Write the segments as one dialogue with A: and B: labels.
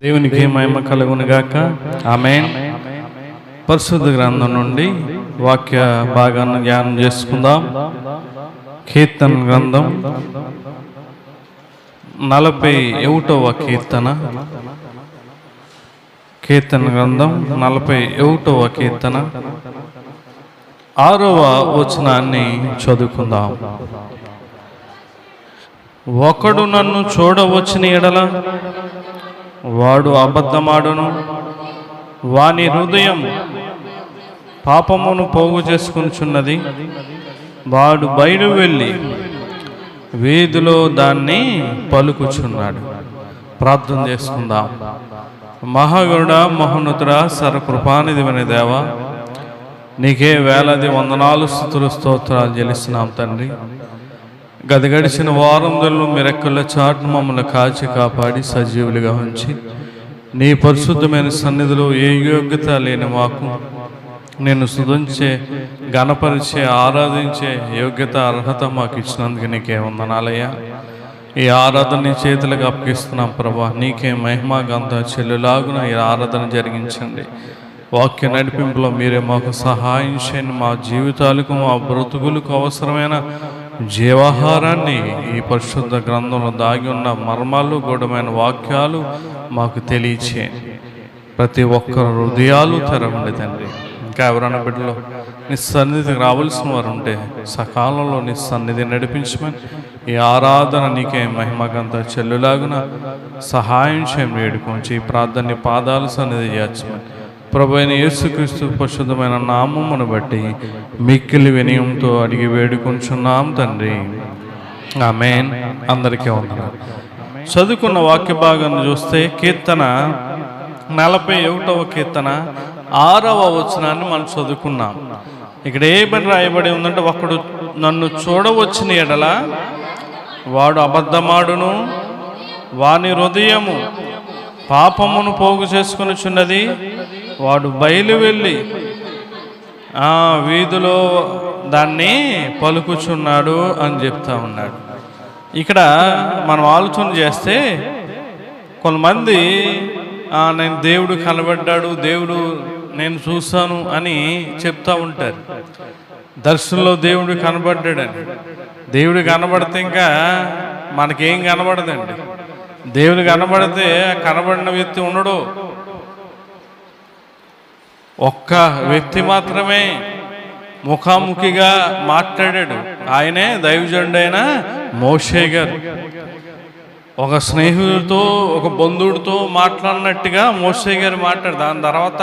A: దేవునికి మహిమ కలుగును గాక. ఆమేన్. పరిశుద్ధ గ్రంథం నుండి వాక్య భాగాన్ని ధ్యానం చేసుకుందాం. కీర్తన గ్రంథం 41వ కీర్తన. కీర్తన గ్రంథం 41వ కీర్తన 6వ వచనాన్ని చదువుకుందాం. ఒకడు నన్ను చూడవచ్చిన ఎడల వాడు అబద్ధమాడును, వాని హృదయం పాపమును పోగు చేసుకునిచున్నది. వాడు బయలు వెళ్ళి వీధిలో దాన్ని పలుకుచున్నాడు. ప్రార్థన చేసుకుందాం. మహాగరుడ, మహోన్నతుడా, సర్వకృపానిధివైన దేవా, నీకే వేలాది వందనాలు, స్తుతులు, స్తోత్రాలు చెల్లిస్తున్నాం తండ్రి. గడిచిన వారంలో మీరెక్కల చాటును మమ్మల్ని కాచి కాపాడి సజీవులుగా ఉంచి నీ పరిశుద్ధమైన సన్నిధిలో ఏ యోగ్యత లేని మాకు నేను స్తుతించే, గణపరిచే, ఆరాధించే యోగ్యత, అర్హత మాకు ఇచ్చినందుకు నీకే వందనాలయ్యా. ఈ ఆరాధన నీ చేతులకు అప్పగిస్తున్నాం ప్రభా. నీకే మహిమ గంధ చెల్లులాగున ఈ ఆరాధన జరిగించండి. వాక్య నడిపింపులో మీరే మాకు సహాయం చేయండి. మా జీవితాలకు, మా బ్రతుకులకు అవసరమైన జీవాహారాన్ని ఈ పరిశుద్ధ గ్రంథంలో దాగి ఉన్న మర్మాలు, గూఢమైన వాక్యాలు మాకు తెలియచేయండి. ప్రతి ఒక్కరు హృదయాలు తెరవండి తండ్రి. ఇంకా ఎవరైనా బిడ్డలో నీ సన్నిధికి రావాల్సిన వారు ఉంటే సకాలంలో నీ సన్నిధి నడిపించమని, ఈ ఆరాధన నీకే మహిమగంత చెల్లులాగున సహాయం చేయమని వేడుకోంచి ఈ ప్రార్థన పాదాల సన్నిధి చేర్చమని ప్రభు అయిన యేసుక్రీస్తు పరిశుద్ధమైన నామమును బట్టి మిక్కిలి వినయంతో అడిగి వేడుకొంచున్నాం తండ్రి. ఆమేన్. అందరికీ వందనాలు. చదువుకున్న వాక్య భాగాన్ని చూస్తే కీర్తన 41వ కీర్తన 6వ వచనాన్ని మనం చదువుకున్నాం. ఇక్కడ ఏమని రాయబడి ఉందంటే, ఒకడు నన్ను చూడవచ్చిన ఎడల వాడు అబద్ధమాడును, వాని హృదయము పాపమును పోగు చేసుకొనుచున్నది. వాడు బయలు వెళ్ళి వీధిలో దాన్ని పలుకుచున్నాడు అని చెప్తా ఉన్నాడు. ఇక్కడ మనం ఆలోచన చేస్తే కొంతమంది నేను దేవుడు కనబడ్డాడు, దేవుడు నేను చూశాను అని చెప్తా ఉంటారు. దర్శనంలో దేవుడు కనబడ్డాడని. దేవుడు కనబడితే ఇంకా మనకేం కనబడదండి. దేవుడు కనబడితే కనబడిన వ్యక్తి ఉండడు. ఒక్క వ్యక్తి మాత్రమే ముఖాముఖిగా మాట్లాడాడు. ఆయనే దైవజనుడైన మోషే గారు. ఒక స్నేహితుడితో, ఒక బంధువుడితో మాట్లాడినట్టుగా మోషే గారు మాట్లాడు. దాని తర్వాత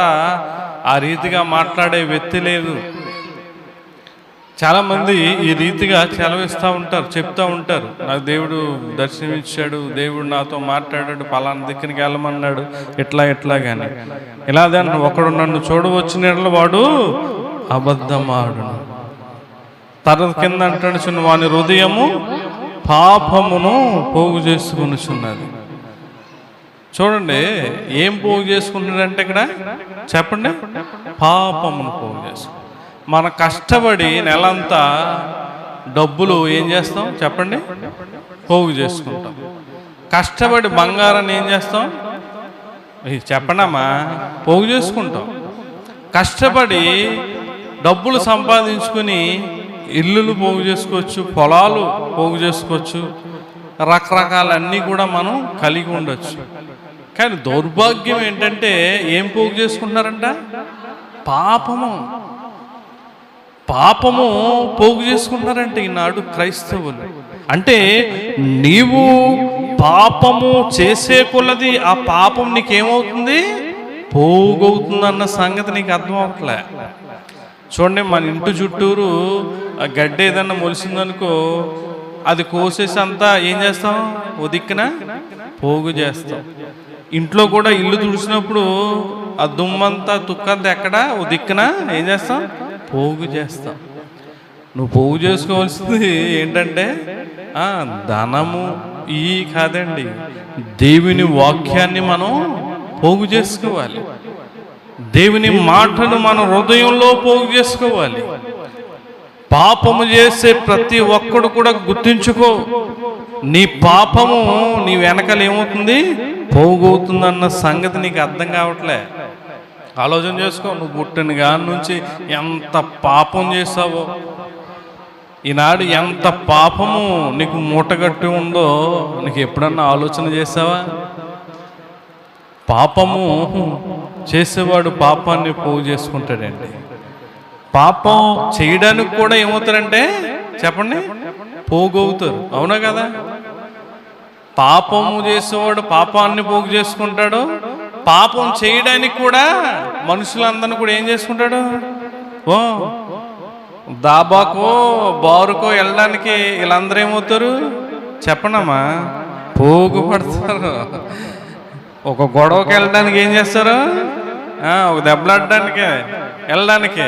A: ఆ రీతిగా మాట్లాడే వ్యక్తి లేదు. చాలామంది ఈ రీతిగా చెలవిస్తూ ఉంటారు, చెప్తూ ఉంటారు, నాకు దేవుడు దర్శనమిచ్చాడు, దేవుడు నాతో మాట్లాడాడు, పలానా దగ్గరికి వెళ్ళమన్నాడు, ఇట్లా కానీ ఇలా దాన్ని ఒకడు నన్ను చూడవచ్చిన వాడు అబద్ధమాడును. తర్వాత కింద అంటాడు, చిన్న వాని హృదయము పాపమును పోగు చేసుకునిచున్నది. చూడండి, ఏం పోగు చేసుకుంటున్నాడంటే ఇక్కడ చెప్పండి, పాపమును పోగు చేసుకు. మన కష్టపడి నెలంతా డబ్బులు ఏం చేస్తాం చెప్పండి, పోగు చేసుకుంటాం. కష్టపడి బంగారాన్ని ఏం చేస్తాం చెప్పండమ్మా, పోగు చేసుకుంటాం. కష్టపడి డబ్బులు సంపాదించుకుని ఇల్లులు పోగు చేసుకోవచ్చు, పొలాలు పోగు చేసుకోవచ్చు, రకరకాలన్నీ కూడా మనం కలిగి ఉండొచ్చు. కానీ దౌర్భాగ్యం ఏంటంటే ఏం పోగు చేసుకుంటున్నారంట, పాపము పోగు చేసుకుంటున్నారంటే ఈనాడు క్రైస్తవులు. అంటే నీవు పాపము చేసే కొలది ఆ పాపం నీకేమవుతుంది, పోగవుతుందన్న సంగతి నీకు అర్థం అవ్వట్లే. చూడండి, మన ఇంటి చుట్టూరు ఆ గడ్డ ఏదన్నా మొలిసిందనుకో, అది కోసేసి అంతా ఏం చేస్తాం, ఓ దిక్కున పోగు చేస్తాం. ఇంట్లో కూడా ఇల్లు తుడిచినప్పుడు ఆ దుమ్మంతా తుక్కంతా ఎక్కడ ఓ దిక్కున ఏం చేస్తాం, పోగు చేస్తాం. నువ్వు పోగు చేసుకోవాల్సింది ఏంటంటే ధనము ఈ కాదండి, దేవుని వాక్యాన్ని మనం పోగు చేసుకోవాలి. దేవుని మాటను మన హృదయంలో పోగు చేసుకోవాలి. పాపము చేసే ప్రతి ఒక్కడు కూడా గుర్తించుకో, నీ పాపము నీ వెనకాల ఏమవుతుంది, పోగవుతుందన్న సంగతి నీకు అర్థం కావట్లే. ఆలోచన చేసుకో, నువ్వు పుట్టిన కాడి నుంచి ఎంత పాపం చేసావో, ఈనాడు ఎంత పాపము నీకు మూటగట్టి ఉందో నీకు ఎప్పుడన్నా ఆలోచన చేసావా? పాపము చేసేవాడు పాపాన్ని పోగు చేసుకుంటాడండి. పాపం చేయడానికి కూడా ఏమవుతారంటే చెప్పండి, పోగవుతారు. అవునా కదా? పాపము చేసేవాడు పాపాన్ని పోగు చేసుకుంటాడు. పాపం చేయడానికి కూడా మనుషులందరినీ కూడా ఏం చేసుకుంటాడు? ఓ దాబాకో బారుకో వెళ్ళడానికి వీళ్ళందరూ ఏమవుతారు చెప్పనమ్మా? పోగుపడతారు. ఒక గొడవకి వెళ్ళడానికి ఏం చేస్తారు? ఒక దెబ్బలాడడానికి వెళ్ళడానికి,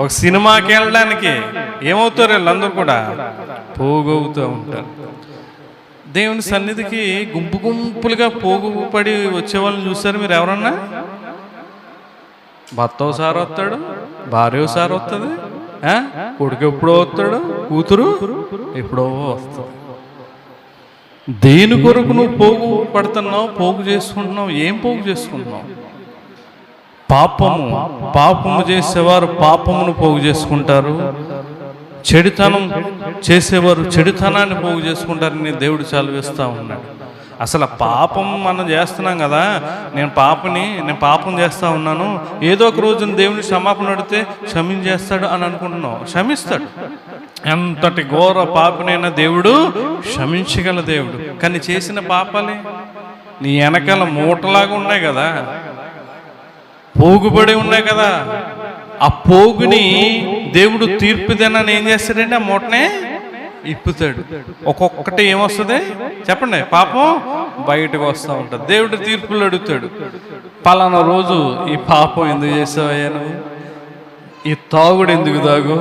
A: ఒక సినిమాకి వెళ్ళడానికి ఏమవుతారు? వీళ్ళందరూ కూడా పోగవుతూ ఉంటారు. దేవుని సన్నిధికి గుంపు గుంపులుగా పోగుపడి వచ్చేవాళ్ళని చూస్తారు మీరు ఎవరన్నా? భర్త ఒకసారి వస్తాడు, భార్య ఒకసారి వస్తుంది, కొడుకు ఎప్పుడో వస్తాడు, కూతురు ఎప్పుడో వస్తుంది. దేని కొరకు నువ్వు పోగు పడుతున్నావు, పోగు చేసుకుంటున్నావు? ఏం పోగు చేసుకుంటున్నావు? పాపము చేసేవారు పాపమును పోగు చేసుకుంటారు, చెడుతనం చేసేవారు చెడుతనాన్ని పోగు చేసుకుంటారని దేవుడు సెలవిస్తూ ఉన్నాడు. అసలు పాపం మనం చేస్తున్నాం కదా, నేను పాపం చేస్తూ ఉన్నాను, ఏదో ఒక రోజున దేవుని క్షమాపణ అడిగితే క్షమించేస్తాడు అని అనుకుంటున్నావు. క్షమిస్తాడు. ఎంతటి ఘోర పాపనైనా దేవుడు క్షమించగల దేవుడు. కానీ చేసిన పాపాలే నీ వెనకాల మూటలాగా ఉన్నాయి కదా, పోగుబడి ఉన్నాయి కదా. ఆ పోగుని దేవుడు తీర్పుదేనని ఏం చేస్తాడంటే ఆ మూటనే ఇప్పుతాడు. ఒక్కొక్కటి ఏమొస్తుంది చెప్పండి? పాపం బయటకు వస్తూ ఉంటుంది. దేవుడు తీర్పులు అడుగుతాడు, పలానా రోజు ఈ పాపం ఎందుకు చేసావయ్యా నువ్వు? ఈ తాగుడు ఎందుకు తాగు?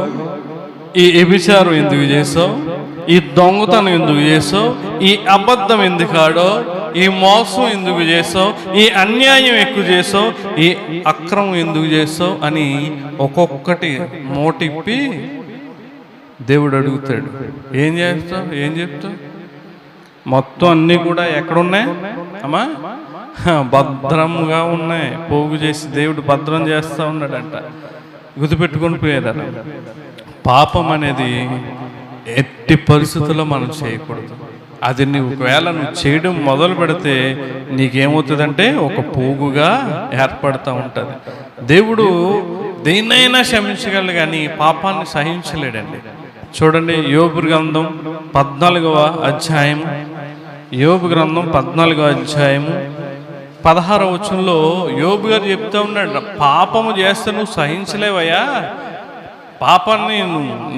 A: ఈ వ్యభిచారం ఎందుకు చేసావు? ఈ దొంగతనం ఎందుకు చేసావు? ఈ అబద్ధం ఎందుకు ఆడో? ఈ మోసం ఎందుకు చేసావు? ఈ అన్యాయం ఎక్కువ చేసావు? ఈ అక్రమం ఎందుకు చేసావు అని ఒక్కొక్కటి మోటిప్పి దేవుడు అడుగుతాడు. ఏం చేస్తావు? ఏం చెప్తావు? మొత్తం అన్నీ కూడా ఎక్కడున్నాయి అమ్మా? భద్రంగా ఉన్నాయి. పోగు చేసి దేవుడు భద్రం చేస్తూ ఉన్నాడంట. గుర్తుపెట్టుకొని పోయారు. పాపం అనేది ఎట్టి పరిస్థితుల్లో మనం చేయకూడదు. అది ఒకవేళ నువ్వు చేయడం మొదలు పెడితే నీకేమవుతుందంటే ఒక పోగుగా ఏర్పడుతూ ఉంటుంది. దేవుడు దేన్నైనా క్షమించగలడు కానీ పాపాన్ని సహించలేడండి. చూడండి, యోబు గ్రంథం 14వ అధ్యాయం, యోబు గ్రంథం 14వ అధ్యాయము 16వ వచనంలో యోబు గారు చెప్తా ఉన్నాడు, పాపము చేస్తే నువ్వు సహించలేవయ్యా, పాపాన్ని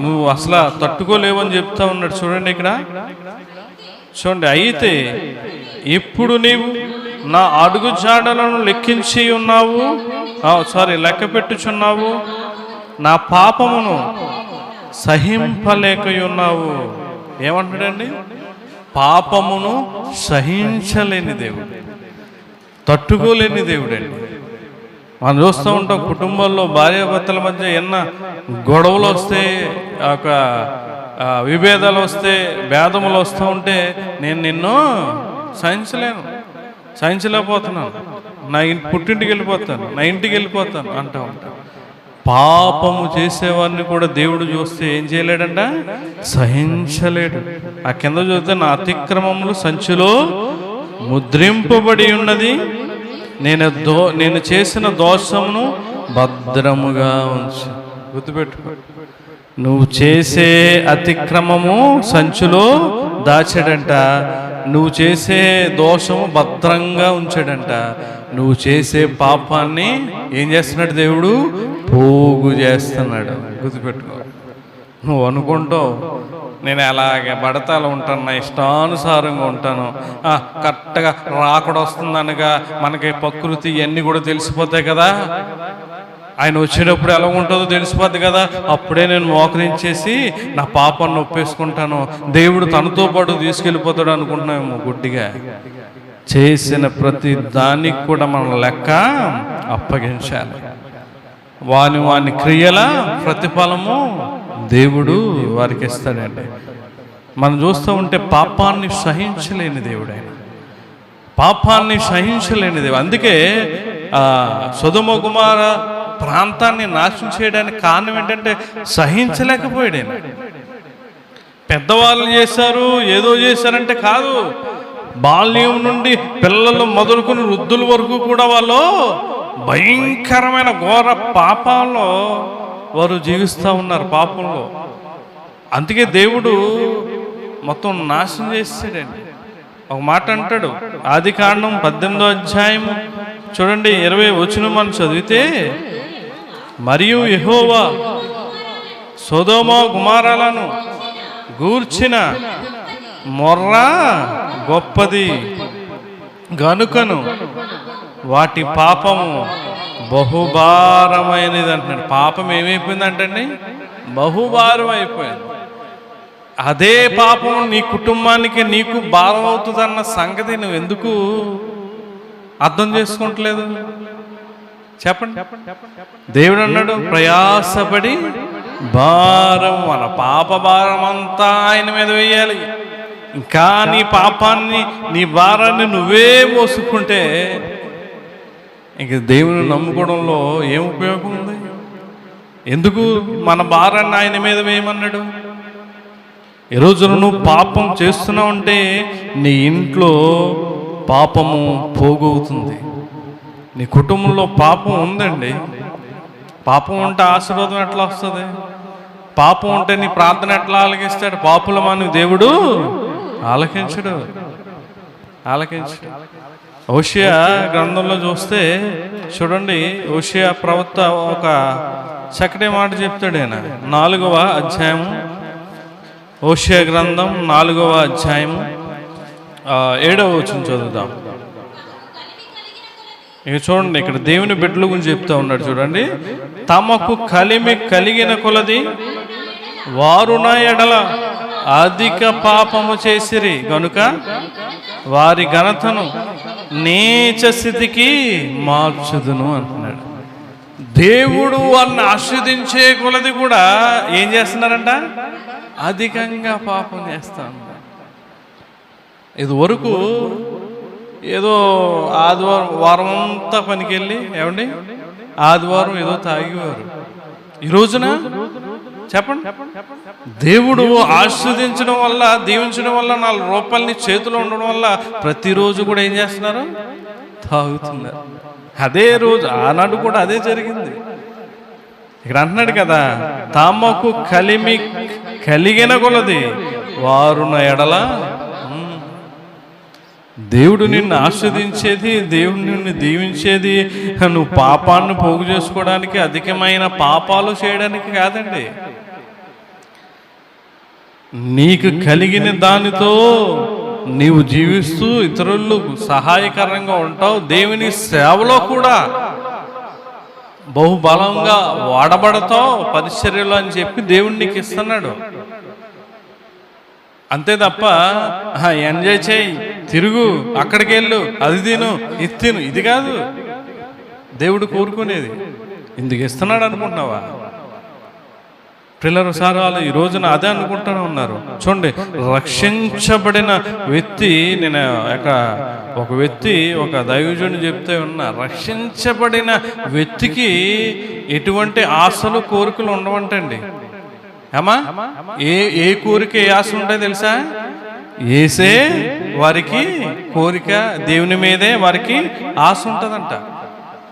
A: నువ్వు అసలు తట్టుకోలేవని చెప్తా ఉన్నాడు. చూడండి ఇక్కడ చూడండి. అయితే ఇప్పుడు నీవు నా అడుగు జాడలను లెక్కించి ఉన్నావు, లెక్క పెట్టుచున్నావు, నా పాపమును సహింపలేక ఉన్నావు. ఏమంటాడండి? పాపమును సహించలేని దేవుడు, తట్టుకోలేని దేవుడండి. మనం చూస్తూ ఉంటాం కుటుంబాల్లో భార్యాభర్తల మధ్య ఎన్న గొడవలు వస్తే, ఒక విభేదాలు వస్తే, భేదములు వస్తూ ఉంటే నేను నిన్ను సహించలేకపోతున్నాను, నా పుట్టింటికి వెళ్ళిపోతాను, నా ఇంటికి వెళ్ళిపోతాను అంటూ ఉంటాను. పాపము చేసేవాడిని కూడా దేవుడు చూస్తే ఏం చేయలేడంట? సహించలేడు. ఆ కింద చూస్తే నా సంచిలో ముద్రింపబడి ఉన్నది, నేను చేసిన దోషమును భద్రముగా ఉంచు. గుర్తుపెట్టుకో, నువ్వు చేసే అతిక్రమము సంచిలో దాచాడంట, నువ్వు చేసే దోషము భద్రంగా ఉంచాడంట. నువ్వు చేసే పాపాన్ని ఏం చేస్తున్నాడు? దేవుడు పోగు చేస్తున్నాడు. గుర్తుపెట్టుకో. నువ్వు అనుకుంటావు నేను ఎలాగే పడతాలో ఉంటాను, నా ఇష్టానుసారంగా ఉంటాను, కరెక్ట్గా రాకడ వస్తుందనగా మనకి ప్రకృతి ఇవన్నీ కూడా తెలిసిపోతాయి కదా, ఆయన వచ్చేటప్పుడు ఎలా ఉంటుందో తెలిసిపోద్ది కదా, అప్పుడే నేను మోకరించేసి నా పాపాన్ని ఒప్పేసుకుంటాను, దేవుడు తనతో పాటు తీసుకెళ్ళిపోతాడు అనుకుంటున్నామేమో. గుడ్డిగా చేసిన ప్రతి దానికి కూడా మనం లెక్క అప్పగించాలి. వాని క్రియల ప్రతిఫలము దేవుడు వారికి ఇస్తాడండి. మనం చూస్తూ ఉంటే పాపాన్ని సహించలేని దేవుడు ఆయన. పాపాన్ని సహించలేనిది. అందుకే సొదొమ గొమొర్రా ప్రాంతాన్ని నాశనం చేయడానికి కారణం ఏంటంటే సహించలేకపోయాడు. పెద్దవాళ్ళు చేశారు, ఏదో చేశారంటే కాదు. బాల్యం నుండి పిల్లలు మొదలుకొని వృద్ధుల వరకు కూడా వాళ్ళు భయంకరమైన ఘోర పాపాల్లో వారు జీవిస్తూ ఉన్నారు, పాపంలో. అందుకే దేవుడు మొత్తం నాశనం చేసాడండి. ఒక మాట అంటాడు, ఆదికాండం 18వ అధ్యాయం చూడండి 20 వచనం మనం చదివితే, మరియు యెహోవా సొదొమ గొమొర్రాలను గూర్చిన మొర్ర గొప్పది గనుకను వాటి పాపము బహుభారమైనది అంటున్నాడు. పాపం ఏమైపోయిందంటండి? బహుభారం అయిపోయింది. అదే పాపం నీ కుటుంబానికి నీకు భారం అవుతుందన్న సంగతి నువ్వు ఎందుకు అర్థం చేసుకుంటలేదు? చెప్పండి. దేవుడు అన్నాడు, ప్రయాసపడి భారం, మన పాప భారం అంతా ఆయన మీద వేయాలి. ఇంకా నీ పాపాన్ని, నీ భారాన్ని నువ్వే మోసుకుంటే ఇంక దేవుని నమ్ముకోవడంలో ఏం ఉపయోగం ఉంది? ఎందుకు మన భారాన్ని ఆయన మీద వేయమన్నాడు? ఈ రోజున నువ్వు పాపం చేస్తున్నావు అంటే నీ ఇంట్లో పాపము పోగవుతుంది. నీ కుటుంబంలో పాపం ఉందండి. పాపం ఉంటే ఆశీర్వాదం ఎట్లా వస్తుంది? పాపం ఉంటే నీ ప్రార్థన ఎట్లా ఆలకిస్తాడు? పాపుల మాని దేవుడు ఆలకించడు. హోషేయ గ్రంథంలో చూస్తే చూడండి, హోషేయ ప్రవక్త ఒక చక్కటి మాట చెప్తాడు. ఆయన 4వ అధ్యాయము, హోషేయ గ్రంథం 4వ అధ్యాయము 7వ వచనం చదువుదాం. ఇక చూడండి, ఇక్కడ దేవుని బిడ్డల గురించి చెప్తా ఉన్నాడు. చూడండి, తమకు కలిమి కలిగిన కొలది వారు నా ఎడల అధిక పాపము చేసిరి గనుక వారి ఘనతను నీచ స్థితికి మార్చుదును అంటున్నాడు. దేవుడు వాళ్ళని ఆస్వాదించే కొలది కూడా ఏం చేస్తున్నారంట? అధికంగా పాపం చేస్తా ఉన్నారు. ఇది వరకు ఏదో ఆదివారం వారం అంతా పనికి వెళ్ళి ఏమండి ఆదివారం ఏదో తాగేవారు. ఈ రోజున చెప్పండి, దేవుడు ఆస్వాదించడం వల్ల, దీవించడం వల్ల, 4 రూపాయలని చేతిలో ఉండడం వల్ల ప్రతిరోజు కూడా ఏం చేస్తున్నారు? తాగుతున్నారు. అదే రోజు ఆనాడు కూడా అదే జరిగింది. ఇక్కడ అంటున్నాడు కదా, తమకు కలిమి కలిగిన కొలది వారు నా ఎడల. దేవుడు నిన్ను ఆస్వాదించేది, దేవుడు నిన్ను దీవించేది నువ్వు పాపాన్ని పోగు చేసుకోవడానికి, అధికమైన పాపాలు చేయడానికి కాదండి. నీకు కలిగిన దానితో నీవు జీవిస్తూ ఇతరులకు సహాయకరంగా ఉంటావు. దేవుని సేవలో కూడా బహుబలంగా వాడబడతావు పరిచర్యలో అని చెప్పి దేవుడు నీకు ఇస్తున్నాడు. అంతే తప్ప ఎంజాయ్ చేయి, తిరుగు, అక్కడికి వెళ్ళు, అది తిను, ఇది తిను, ఇది కాదు దేవుడు కోరుకునేది. ఇందుకు ఇస్తున్నాడు అనుకుంటున్నావా? పిల్లలు సారాలు ఈ రోజున అదే అనుకుంటూనే ఉన్నారు. చూడండి, రక్షించబడిన వ్యక్తి, నేను ఒక వ్యక్తి ఒక దైవజుని చెప్తే ఉన్నా, రక్షించబడిన వ్యక్తికి ఎటువంటి ఆశలు కోరికలు ఉండవంటండి. ఏమా ఏ కోరిక ఏ ఆశ ఉంటాయో తెలుసా? ఏసే వారికి కోరిక, దేవుని మీదే వారికి ఆశ ఉంటుందంట.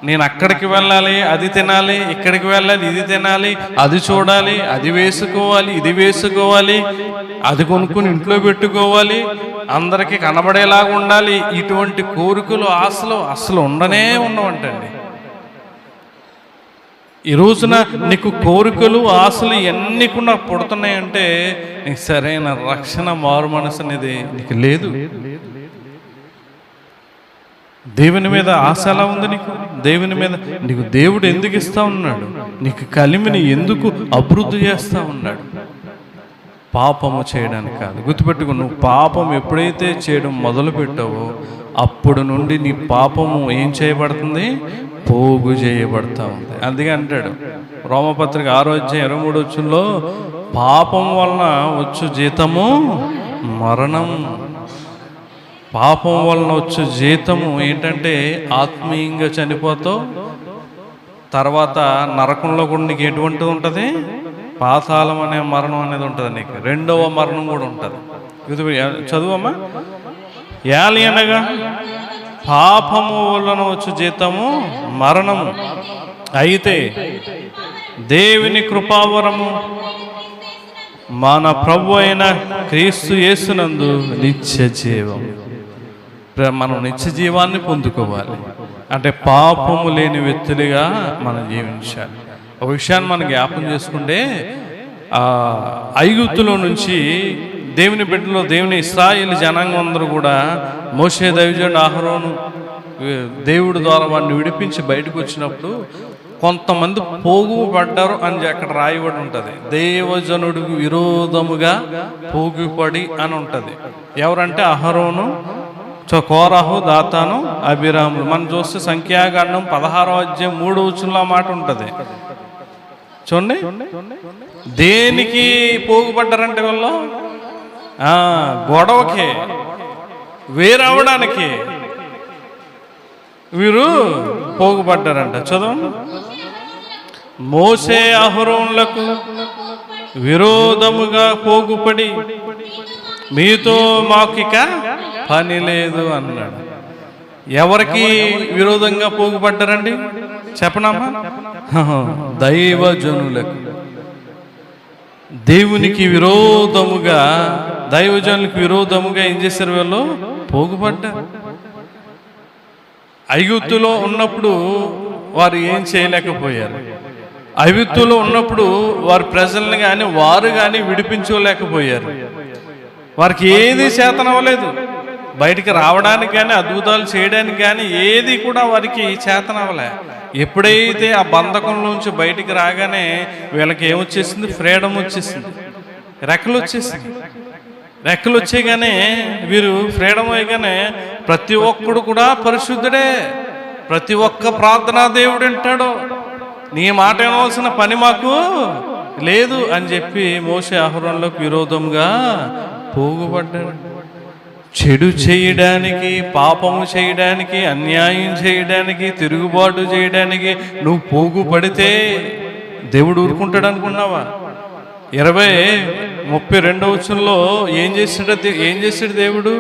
A: నేను అక్కడికి వెళ్ళాలి, అది తినాలి, ఇక్కడికి వెళ్ళాలి, ఇది తినాలి, అది చూడాలి, అది వేసుకోవాలి, ఇది వేసుకోవాలి, అది కొనుక్కుని ఇంట్లో పెట్టుకోవాలి, అందరికీ కనబడేలాగా ఉండాలి. ఇటువంటి కోరికలు, ఆశలు అసలు ఉండవంటండి. ఈ రోజున నీకు కోరికలు, ఆశలు ఎన్ని కూడా పుడుతున్నాయంటే నీకు సరైన రక్షణ, మారు మనసు అనేది నీకు లేదు. దేవుని మీద ఆశ ఎలా ఉంది నీకు? దేవుని మీద నీకు దేవుడు ఎందుకు ఇస్తా ఉన్నాడు? నీకు కలిమిని ఎందుకు అభివృద్ధి చేస్తా ఉన్నాడు? పాపము చేయడానికి కాదు. గుర్తుపెట్టుకో, నువ్వు పాపం ఎప్పుడైతే చేయడం మొదలు పెట్టావో అప్పుడు నుండి నీ పాపము ఏం చేయబడుతుంది? పోగు చేయబడతా ఉంది. అందుకే అంటాడు రోమపత్రిక 6వ అధ్యాయం 23వ వచనంలో, పాపం వలన వచ్చు జీతము మరణం. పాపం వలన వచ్చే జీతము ఏంటంటే ఆత్మీయంగా చనిపోతావు, తర్వాత నరకంలో కూడా నీకు ఎటువంటి ఉంటుంది, పాతాళం అనే మరణం అనేది ఉంటుంది, నీకు రెండవ మరణం కూడా ఉంటుంది. చదువమ్మా. యాలి అనగా పాపము వలన వచ్చు జీతము మరణము, అయితే దేవుని కృపావరము మన ప్రభు అయిన క్రీస్తు యేసునందు నిత్య జీవం. మనం నిత్య జీవాన్ని పొందుకోవాలి అంటే పాపము లేని వ్యక్తులుగా మనం జీవించాలి. ఒక విషయాన్ని మనం జ్ఞాపం చేసుకుంటే, ఐగుప్తులో నుంచి దేవుని బిడ్డలో దేవుని ఇశ్రాయేలు జనాంగం అందరూ కూడా మోషే దైవజనుడు అహరోను దేవుడి ద్వారా వాడిని విడిపించి బయటకు వచ్చినప్పుడు కొంతమంది పోగుపడ్డారు అని అక్కడ రాయబడి ఉంటుంది. దేవజనుడికి విరోధముగా పోగుపడి అని ఉంటుంది. ఎవరంటే అహరోను, కోరహు, దాతాను, అభిరాములు. మనం చూస్తే సంఖ్యాకాండం 16వ అధ్యాయం 3వ వచనంలో మాట ఉంటుంది. చూడండి, దేనికి పోగుపడ్డారంటే వీళ్ళు గొడవకి వేరవడానికి వీరు పోగుపడ్డారంట. చదువు. మోసే అహరోనులకు విరోధముగా పోగుపడి మీతో మాకిక పని లేదు అన్నాడు. ఎవరికి విరోధంగా పోగుపడ్డారండి చెప్పనమ్మా? దైవజనులకు. దేవునికి విరోధముగా, దైవజనులకు విరోధముగా ఏం చేశారు వీళ్ళు? పోగుపడ్డారు. ఐగుప్తులో ఉన్నప్పుడు వారు ఏం చేయలేకపోయారు. ఐగుప్తులో ఉన్నప్పుడు వారి ప్రజల్ని కానీ వారు కానీ విడిపించుకోలేకపోయారు. వారికి ఏది చేతనవ్వలేదు. బయటికి రావడానికి కానీ అద్భుతాలు చేయడానికి కానీ ఏది కూడా వారికి చేతనవ్వలే. ఎప్పుడైతే ఆ బంధకంలోంచి బయటికి రాగానే వీళ్ళకి ఏమొచ్చేసింది? ఫ్రీడమ్ వచ్చేసింది, రెక్కలు వచ్చేసింది. రెక్కలు వచ్చేగానే వీరు ఫ్రీడమ్ అయ్యగానే ప్రతి ఒక్కడు కూడా పరిశుద్ధుడే, ప్రతి ఒక్క ప్రార్థనా దేవుడు అంటాడు. నీ మాట వినవలసిన పని మాకు లేదు అని చెప్పి మోషే అహరోనులకు విరోధంగా పోగుపడ్డాడు. చెడు చేయడానికి, పాపము చేయడానికి, అన్యాయం చేయడానికి, తిరుగుబాటు చేయడానికి నువ్వు పోగుపడితే దేవుడు ఊరుకుంటాడు అనుకున్నావా? 32వ వచనంలో ఏం చేశాడు దేవుడు?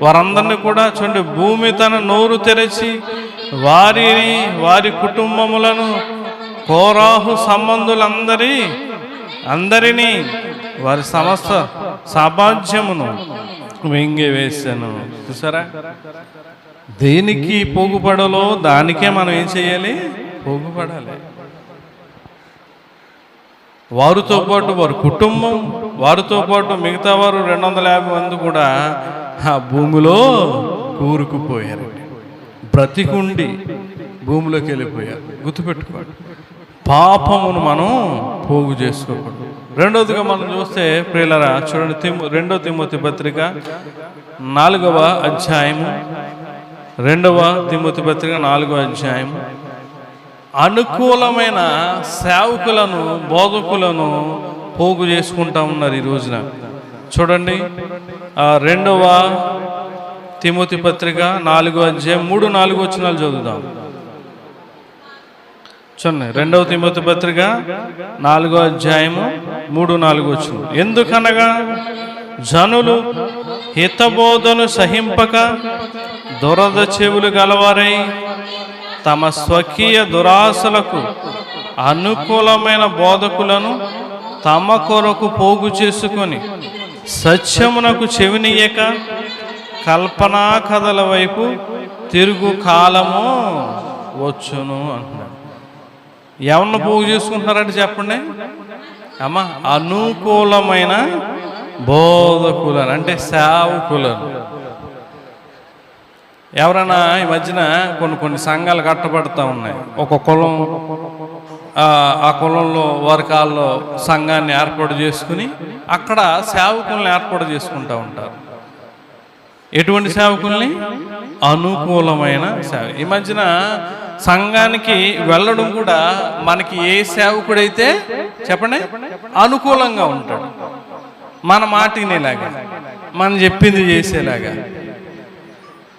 A: వారందరినీ కూడా చూడండి, భూమి తన నోరు తెరచి వారి కుటుంబములను, కోరాహు సంబంధులందరినీ వారి సమస్త సామ్రాజ్యమును వెంగి వేశాను. చూసారా? దేనికి పోగుపడాలో దానికే మనం ఏం చేయాలి? పోగుపడాలి. వారితో పాటు వారి కుటుంబం, వారితో పాటు మిగతా వారు 250 మంది కూడా ఆ భూమిలో కూరుకుపోయారు. బ్రతికుండి భూమిలోకి వెళ్ళిపోయారు. గుర్తుపెట్టుకోండి, పాపమును మనం పోగు చేసుకోకూడదు. రెండవదిగా మనం చూస్తే ప్రియులారా చూడండి, 2వ తిమోతి పత్రిక 4వ అధ్యాయము, 2వ తిమోతి పత్రిక 4వ అధ్యాయము, అనుకూలమైన సేవకులను, బోధకులను పోగు చేసుకుంటా ఉన్నారు ఈ రోజున. చూడండి, 2వ తిమోతి పత్రిక 4వ అధ్యాయం 3-4 వచనాలు చదువుదాం. చూడండి, 2వ తిమోతి పత్రిక 4వ అధ్యాయము 3-4 వచనం. ఎందుకనగా జనులు హితబోధను సహింపక దురద చెవులు గలవారై తమ స్వకీయ దురాశలకు అనుకూలమైన బోధకులను తమ కొరకు పోగు చేసుకొని సత్యమునకు చెవినియక కల్పనా కథల వైపు తిరుగు కాలము వచ్చును అంటున్నాడు. ఎవరిని పోగు చేసుకుంటున్నారంటే చెప్పండి అమ్మా? అనుకూలమైన బోధకులను, అంటే సేవకులను. ఎవరైనా ఈ మధ్యన కొన్ని సంఘాలు కట్టబడుతూ ఉన్నాయి. ఒక కులం, ఆ కులంలో వారి కాల్లో సంఘాన్ని ఏర్పాటు చేసుకుని అక్కడ సేవకుల్ని ఏర్పాటు చేసుకుంటూ ఉంటారు. ఎటువంటి సేవకుల్ని? అనుకూలమైన సేవ. ఈ మధ్యన సంఘానికి వెళ్ళడం కూడా మనకి ఏ సేవకుడైతే చెప్పండి అనుకూలంగా ఉంటాడు, మన మాట వినేలాగా, మనం చెప్పింది చేసేలాగా.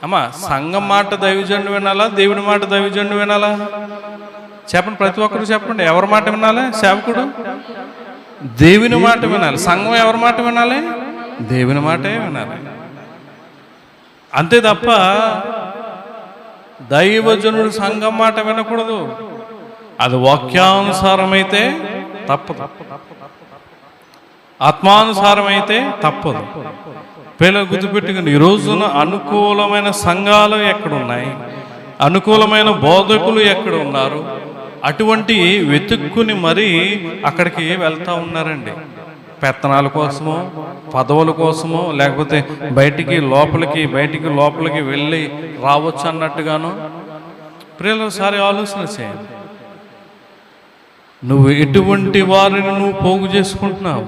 A: అమ్మా సంఘం మాట దైవజనుడు వినాలా, దేవుడి మాట దైవజనుడు వినాలా? చెప్పండి, ప్రతి ఒక్కరు చెప్పండి. ఎవరి మాట వినాలి? సేవకుడు దేవుని మాట వినాలి. సంఘం ఎవరి మాట వినాలి? దేవుని మాటే వినాలి. అంతే తప్ప దైవజనుడు సంఘం మాట వినకూడదు. అది వాక్యానుసారమైతే తప్పదు, ఆత్మానుసారమైతే తప్పదు. పిల్లలు గుర్తుపెట్టుకుని, ఈ రోజున అనుకూలమైన సంఘాలు ఎక్కడున్నాయి, అనుకూలమైన బోధకులు ఎక్కడ ఉన్నారు, అటువంటి వెతుక్కుని మరీ అక్కడికి వెళ్తూ ఉన్నారండి. పెత్తనాల కోసమో, పదవుల కోసమో, లేకపోతే బయటికి లోపలికి వెళ్ళి రావచ్చు అన్నట్టుగాను. ప్రియులు, ఒకసారి ఆలోచన చేయండి. నువ్వు ఎటువంటి వారిని నువ్వు పోగు చేసుకుంటున్నావు?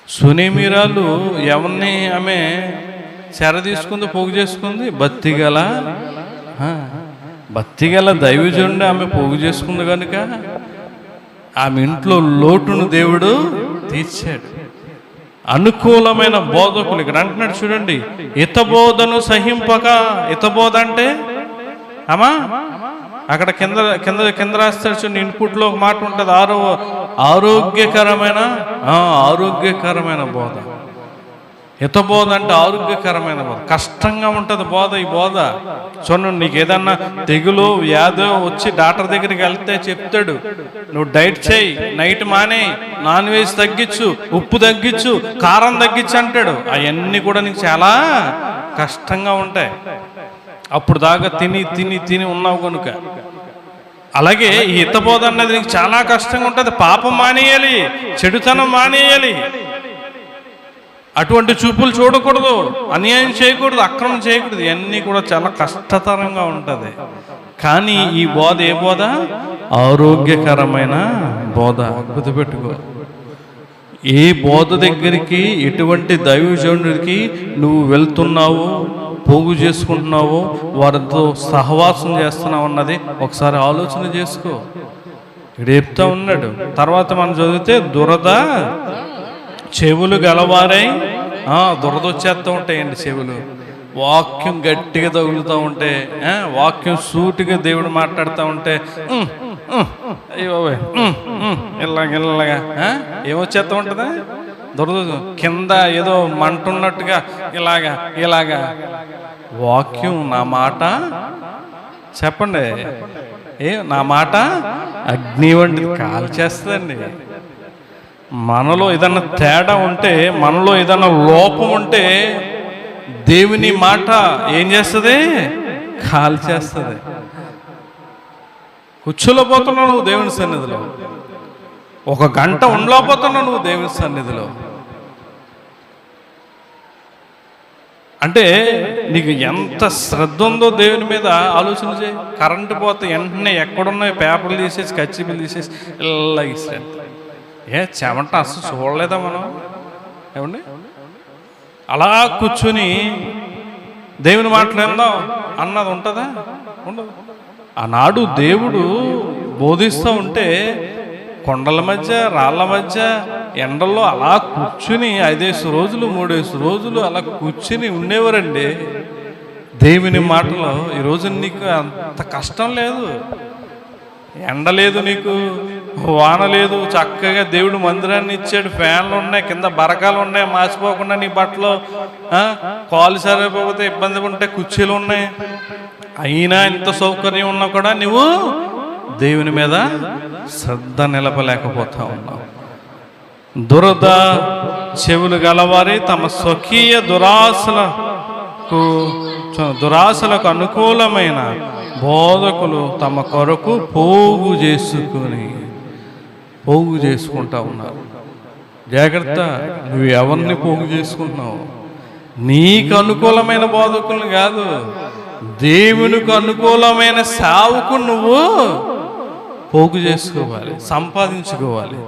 A: సునేమిరాలు ఎవరిని ఆమె చెర తీసుకుంది, పోగు చేసుకుంది? భక్తిగల దైవజనుడు ఆమె పోగు చేసుకుంది కనుక ఆమె ఇంట్లో లోటును దేవుడు తీర్చాడు. అనుకూలమైన బోధకులు ఇక్కడ అంటున్నాడు చూడండి, హితబోధను సహింపక. హితబోధ అంటే అమ్మా అక్కడ కింద రాస్తాడు చూడండి, ఇన్పుట్లో ఒక మాట ఉంటుంది, ఆరోగ్యకరమైన బోధ. హితబోధ అంటే ఆరోగ్యకరమైన బోధ. కష్టంగా ఉంటుంది బోధ. ఈ బోధ చూడండి, నీకు ఏదన్నా తెగులు వ్యాధో వచ్చి డాక్టర్ దగ్గరికి వెళ్తే చెప్తాడు, నువ్వు డైట్ చేయి, నైట్ మానే, నాన్ వెజ్ తగ్గించు, ఉప్పు తగ్గించు, కారం తగ్గించు అంటాడు. అవన్నీ కూడా నీకు చాలా కష్టంగా ఉంటాయి. అప్పుడు దాకా తిని ఉన్నావు కనుక. అలాగే ఈ హితబోధ అన్నది నీకు చాలా కష్టంగా ఉంటుంది. పాపం మానేయాలి, చెడుతనం మానేయాలి, అటువంటి చూపులు చూడకూడదు, అన్యాయం చేయకూడదు, అక్రమం చేయకూడదు. ఇవన్నీ కూడా చాలా కష్టతరంగా ఉంటుంది. కానీ ఈ బోధ ఏ బోధ? ఆరోగ్యకరమైన బోధ. గుర్తుపెట్టుకో, ఏ బోధ దగ్గరికి, ఎటువంటి దైవజనుడికి నువ్వు వెళ్తున్నావు, పోగు చేసుకుంటున్నావు, వారితో సహవాసం చేస్తున్నావు అన్నది ఒకసారి ఆలోచన చేసుకో. ఇక్కడ చెప్తా ఉన్నాడు. తర్వాత మనం చదివితే, దురద చెవులు గలవారై, దురద వచ్చేస్తూ ఉంటాయండి చెవులు. వాక్యం గట్టిగా తగులుతూ ఉంటే, వాక్యం సూటిగా దేవుడు మాట్లాడుతూ ఉంటే ఇలాగా ఏమొచ్చేస్తూ ఉంటుందా? దురద కింద ఏదో మంటున్నట్టుగా ఇలాగా. వాక్యం, నా మాట చెప్పండి, నా మాట అగ్ని వంటిది, కాల్చేస్తుందండి. మనలో ఏదన్నా తేడా ఉంటే, మనలో ఏదన్నా లోపం ఉంటే దేవుని మాట ఏం చేస్తుంది? కాల్చేస్తుంది. కూర్చోలేకపోతున్నావు నువ్వు దేవుని సన్నిధిలో, ఒక గంట ఉండలేకపోతున్నావు నువ్వు దేవుని సన్నిధిలో. అంటే నీకు ఎంత శ్రద్ధ ఉందో దేవుని మీద ఆలోచన చేయి. కరెంటు పోతే వెంటనే ఎక్కడున్నాయో పేపర్లు తీసేసి, కచ్చిపీలు తీసేసి ఇలా ఇస్తాడు. చెమట అసలు చూడలేదా మనం? ఏమండి, అలా కూర్చుని దేవుని మాట్లాడదాం అన్నది ఉంటుందా? ఉండదు. ఆనాడు దేవుడు బోధిస్తూ ఉంటే కొండల మధ్య, రాళ్ళ మధ్య, ఎండల్లో అలా కూర్చుని 5 రోజులు 3 రోజులు అలా కూర్చుని ఉండేవారండి దేవుని మాటలో. ఈరోజు నీకు అంత కష్టం లేదు, ఎండ లేదు, నీకు వాన లేదు, చక్కగా దేవుడు మందిరాన్ని ఇచ్చాడు, ఫ్యాన్లు ఉన్నాయి, కింద బరకాలు ఉన్నాయి, మాసిపోకుండా నీ బట్టలు, కాలు సరిపోతే ఇబ్బంది ఉంటే కుర్చీలు ఉన్నాయి. అయినా ఇంత సౌకర్యం ఉన్నా కూడా నువ్వు దేవుని మీద శ్రద్ధ నిలపలేకపోతా ఉన్నావు. దురద చెవులు గలవారి తమ స్వకీయ దురాశలకు అనుకూలమైన బోధకులు తమ కొరకు పోగు చేసుకుంటా ఉన్నారు. జాగ్రత్త, నువ్వు ఎవరిని పోగు చేసుకుంటున్నావు? నీకు అనుకూలమైన బోధకులను కాదు, దేవునికి అనుకూలమైన సావుకు నువ్వు పోగు చేసుకోవాలి, సంపాదించుకోవాలి.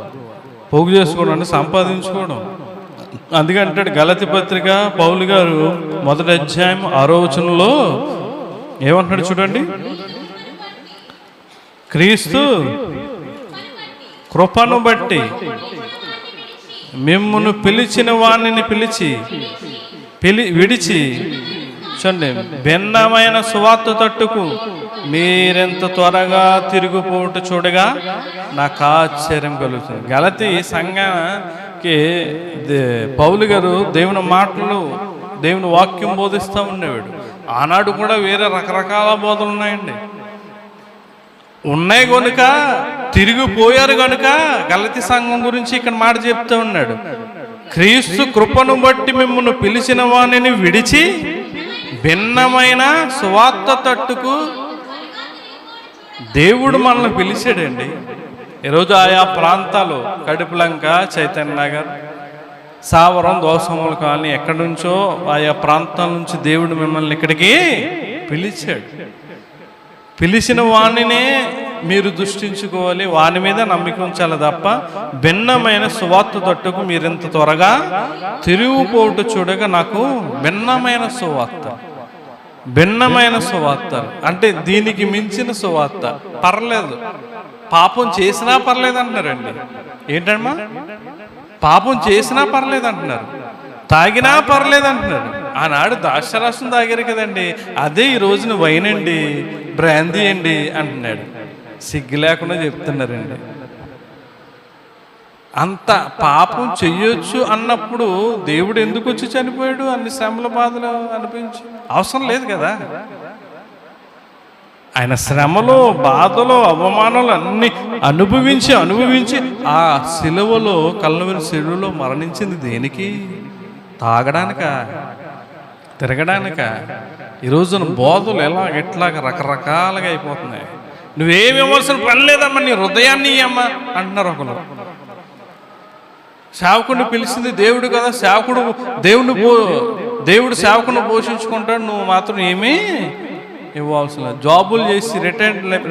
A: పోగు చేసుకోవడం అంటే సంపాదించుకోవడం. అందుకే అంటాడు గలతీ పత్రిక పౌలు గారు 1వ అధ్యాయం 6వ వచనంలో ఏమంటున్నాడు చూడండి, క్రీస్తు కృపను బట్టి మిమ్మును పిలిచిన వాణ్ణిని విడిచి చూడండి, భిన్నమైన సువార్త తట్టుకు మీరెంత త్వరగా తిరుగుపోటు చూడగా నాకు ఆశ్చర్యం కలుగుతుంది. గలతీ సంఘానికి పౌలు గారు దేవుని మాటలు, దేవుని వాక్యం బోధిస్తూ ఉండేవాడు. ఆనాడు కూడా వేరే రకరకాల బోధలు ఉన్నాయండి. ఉన్నాయి కనుక, తిరిగిపోయారు కనుక గలతీ సంఘం గురించి ఇక్కడ మాట చెప్తూ ఉన్నాడు. క్రీస్తు కృపను బట్టి మిమ్మల్ని పిలిచిన వాణిని విడిచి భిన్నమైన సువార్త తట్టుకు దేవుడు మనల్ని పిలిచాడండి. ఈరోజు ఆయా ప్రాంతాలు కడుపులంక, చైతన్య నగర్, సావరం, దోసములు కానీ ఎక్కడి నుంచో ఆయా ప్రాంతాల నుంచి దేవుడు మిమ్మల్ని ఇక్కడికి పిలిచాడు. పిలిచిన వాణినే మీరు దృష్టించుకోవాలి, వాని మీద నమ్మిక ఉంచాలి తప్ప భిన్నమైన సువార్త తట్టుకు మీరింత త్వరగా తిరుగుపోటు చూడగా నాకు భిన్నమైన సువార్త అంటే దీనికి మించిన సువార్త పర్లేదు, పాపం చేసినా పర్లేదు అంటున్నారండి. ఏంటమ్మా, పాపం చేసినా పర్లేదు అంటున్నారు, తాగినా పర్లేదు అంటున్నారు. ఆనాడు ద్రాక్షరసం తాగారు కదండి, అదే ఈ రోజున వైన్ అండి, బ్రాందీ అండి అంటున్నాడు. సిగ్గు లేకుండా చెప్తున్నారండి. అంత పాపం చెయ్యొచ్చు అన్నప్పుడు దేవుడు ఎందుకు వచ్చి చనిపోయాడు? అన్ని శ్రమల బాధలు అనిపించి అవసరం లేదు కదా. ఆయన శ్రమలో, బాధలో, అవమానాలు అన్ని అనుభవించి ఆ సిలువలో, కల్వరి సిలువలో మరణించింది దేనికి? తాగడానిక, తిరగడానిక? ఈరోజున బోధలు ఎట్లాగ రకరకాలుగా అయిపోతున్నాయి. నువ్వేమి ఇవ్వాల్సిన పని లేదమ్మా, నీ హృదయాన్ని ఇయ్యమ్మా అంటున్నారు ఒకరు. సేవకుడిని పిలిచింది దేవుడు కదా, దేవుడు సేవకుని పోషించుకుంటాడు, నువ్వు మాత్రం ఏమీ ఇవ్వాల్సిన. జాబులు చేసి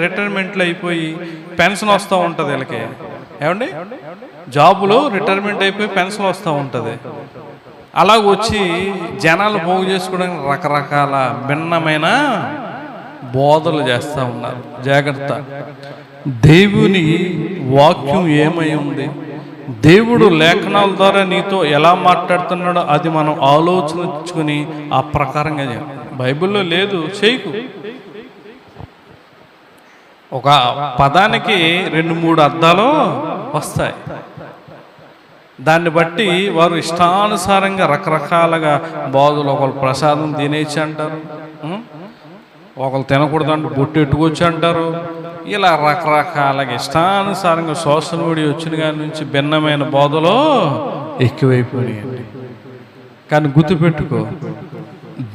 A: రిటైర్మెంట్లు అయిపోయి పెన్షన్ వస్తూ ఉంటుంది వీళ్ళకి. ఏమండి, జాబులు రిటైర్మెంట్ అయిపోయి పెన్షన్ వస్తూ ఉంటుంది. అలాగ వచ్చి జనాలు పోగు చేసుకోవడానికి రకరకాల భిన్నమైన బోధలు చేస్తూ ఉన్నారు. జాగ్రత్త. దేవుని వాక్యం ఏమై ఉంది, దేవుడు లేఖనాల ద్వారా నీతో ఎలా మాట్లాడుతున్నాడో అది మనం ఆలోచించుకుని ఆ ప్రకారంగా చేయాలి. బైబిల్లో లేదు చేయకు. ఒక పదానికి 2-3 అర్థాలు వస్తాయి. దాన్ని బట్టి వారు ఇష్టానుసారంగా రకరకాలుగా బోధలు, ఒకళ్ళు ప్రసాదం తినేసి అంటారు, ఒకళ్ళు తినకూడదంటే బొట్టు ఎట్టుకొచ్చి అంటారు. ఇలా రకరకాలుగా ఇష్టానుసారంగా సోషల్ మీడియా వచ్చిన కాడి నుంచి భిన్నమైన బోధలో ఎక్కువైపోయాయండి. కానీ గుర్తుపెట్టుకో,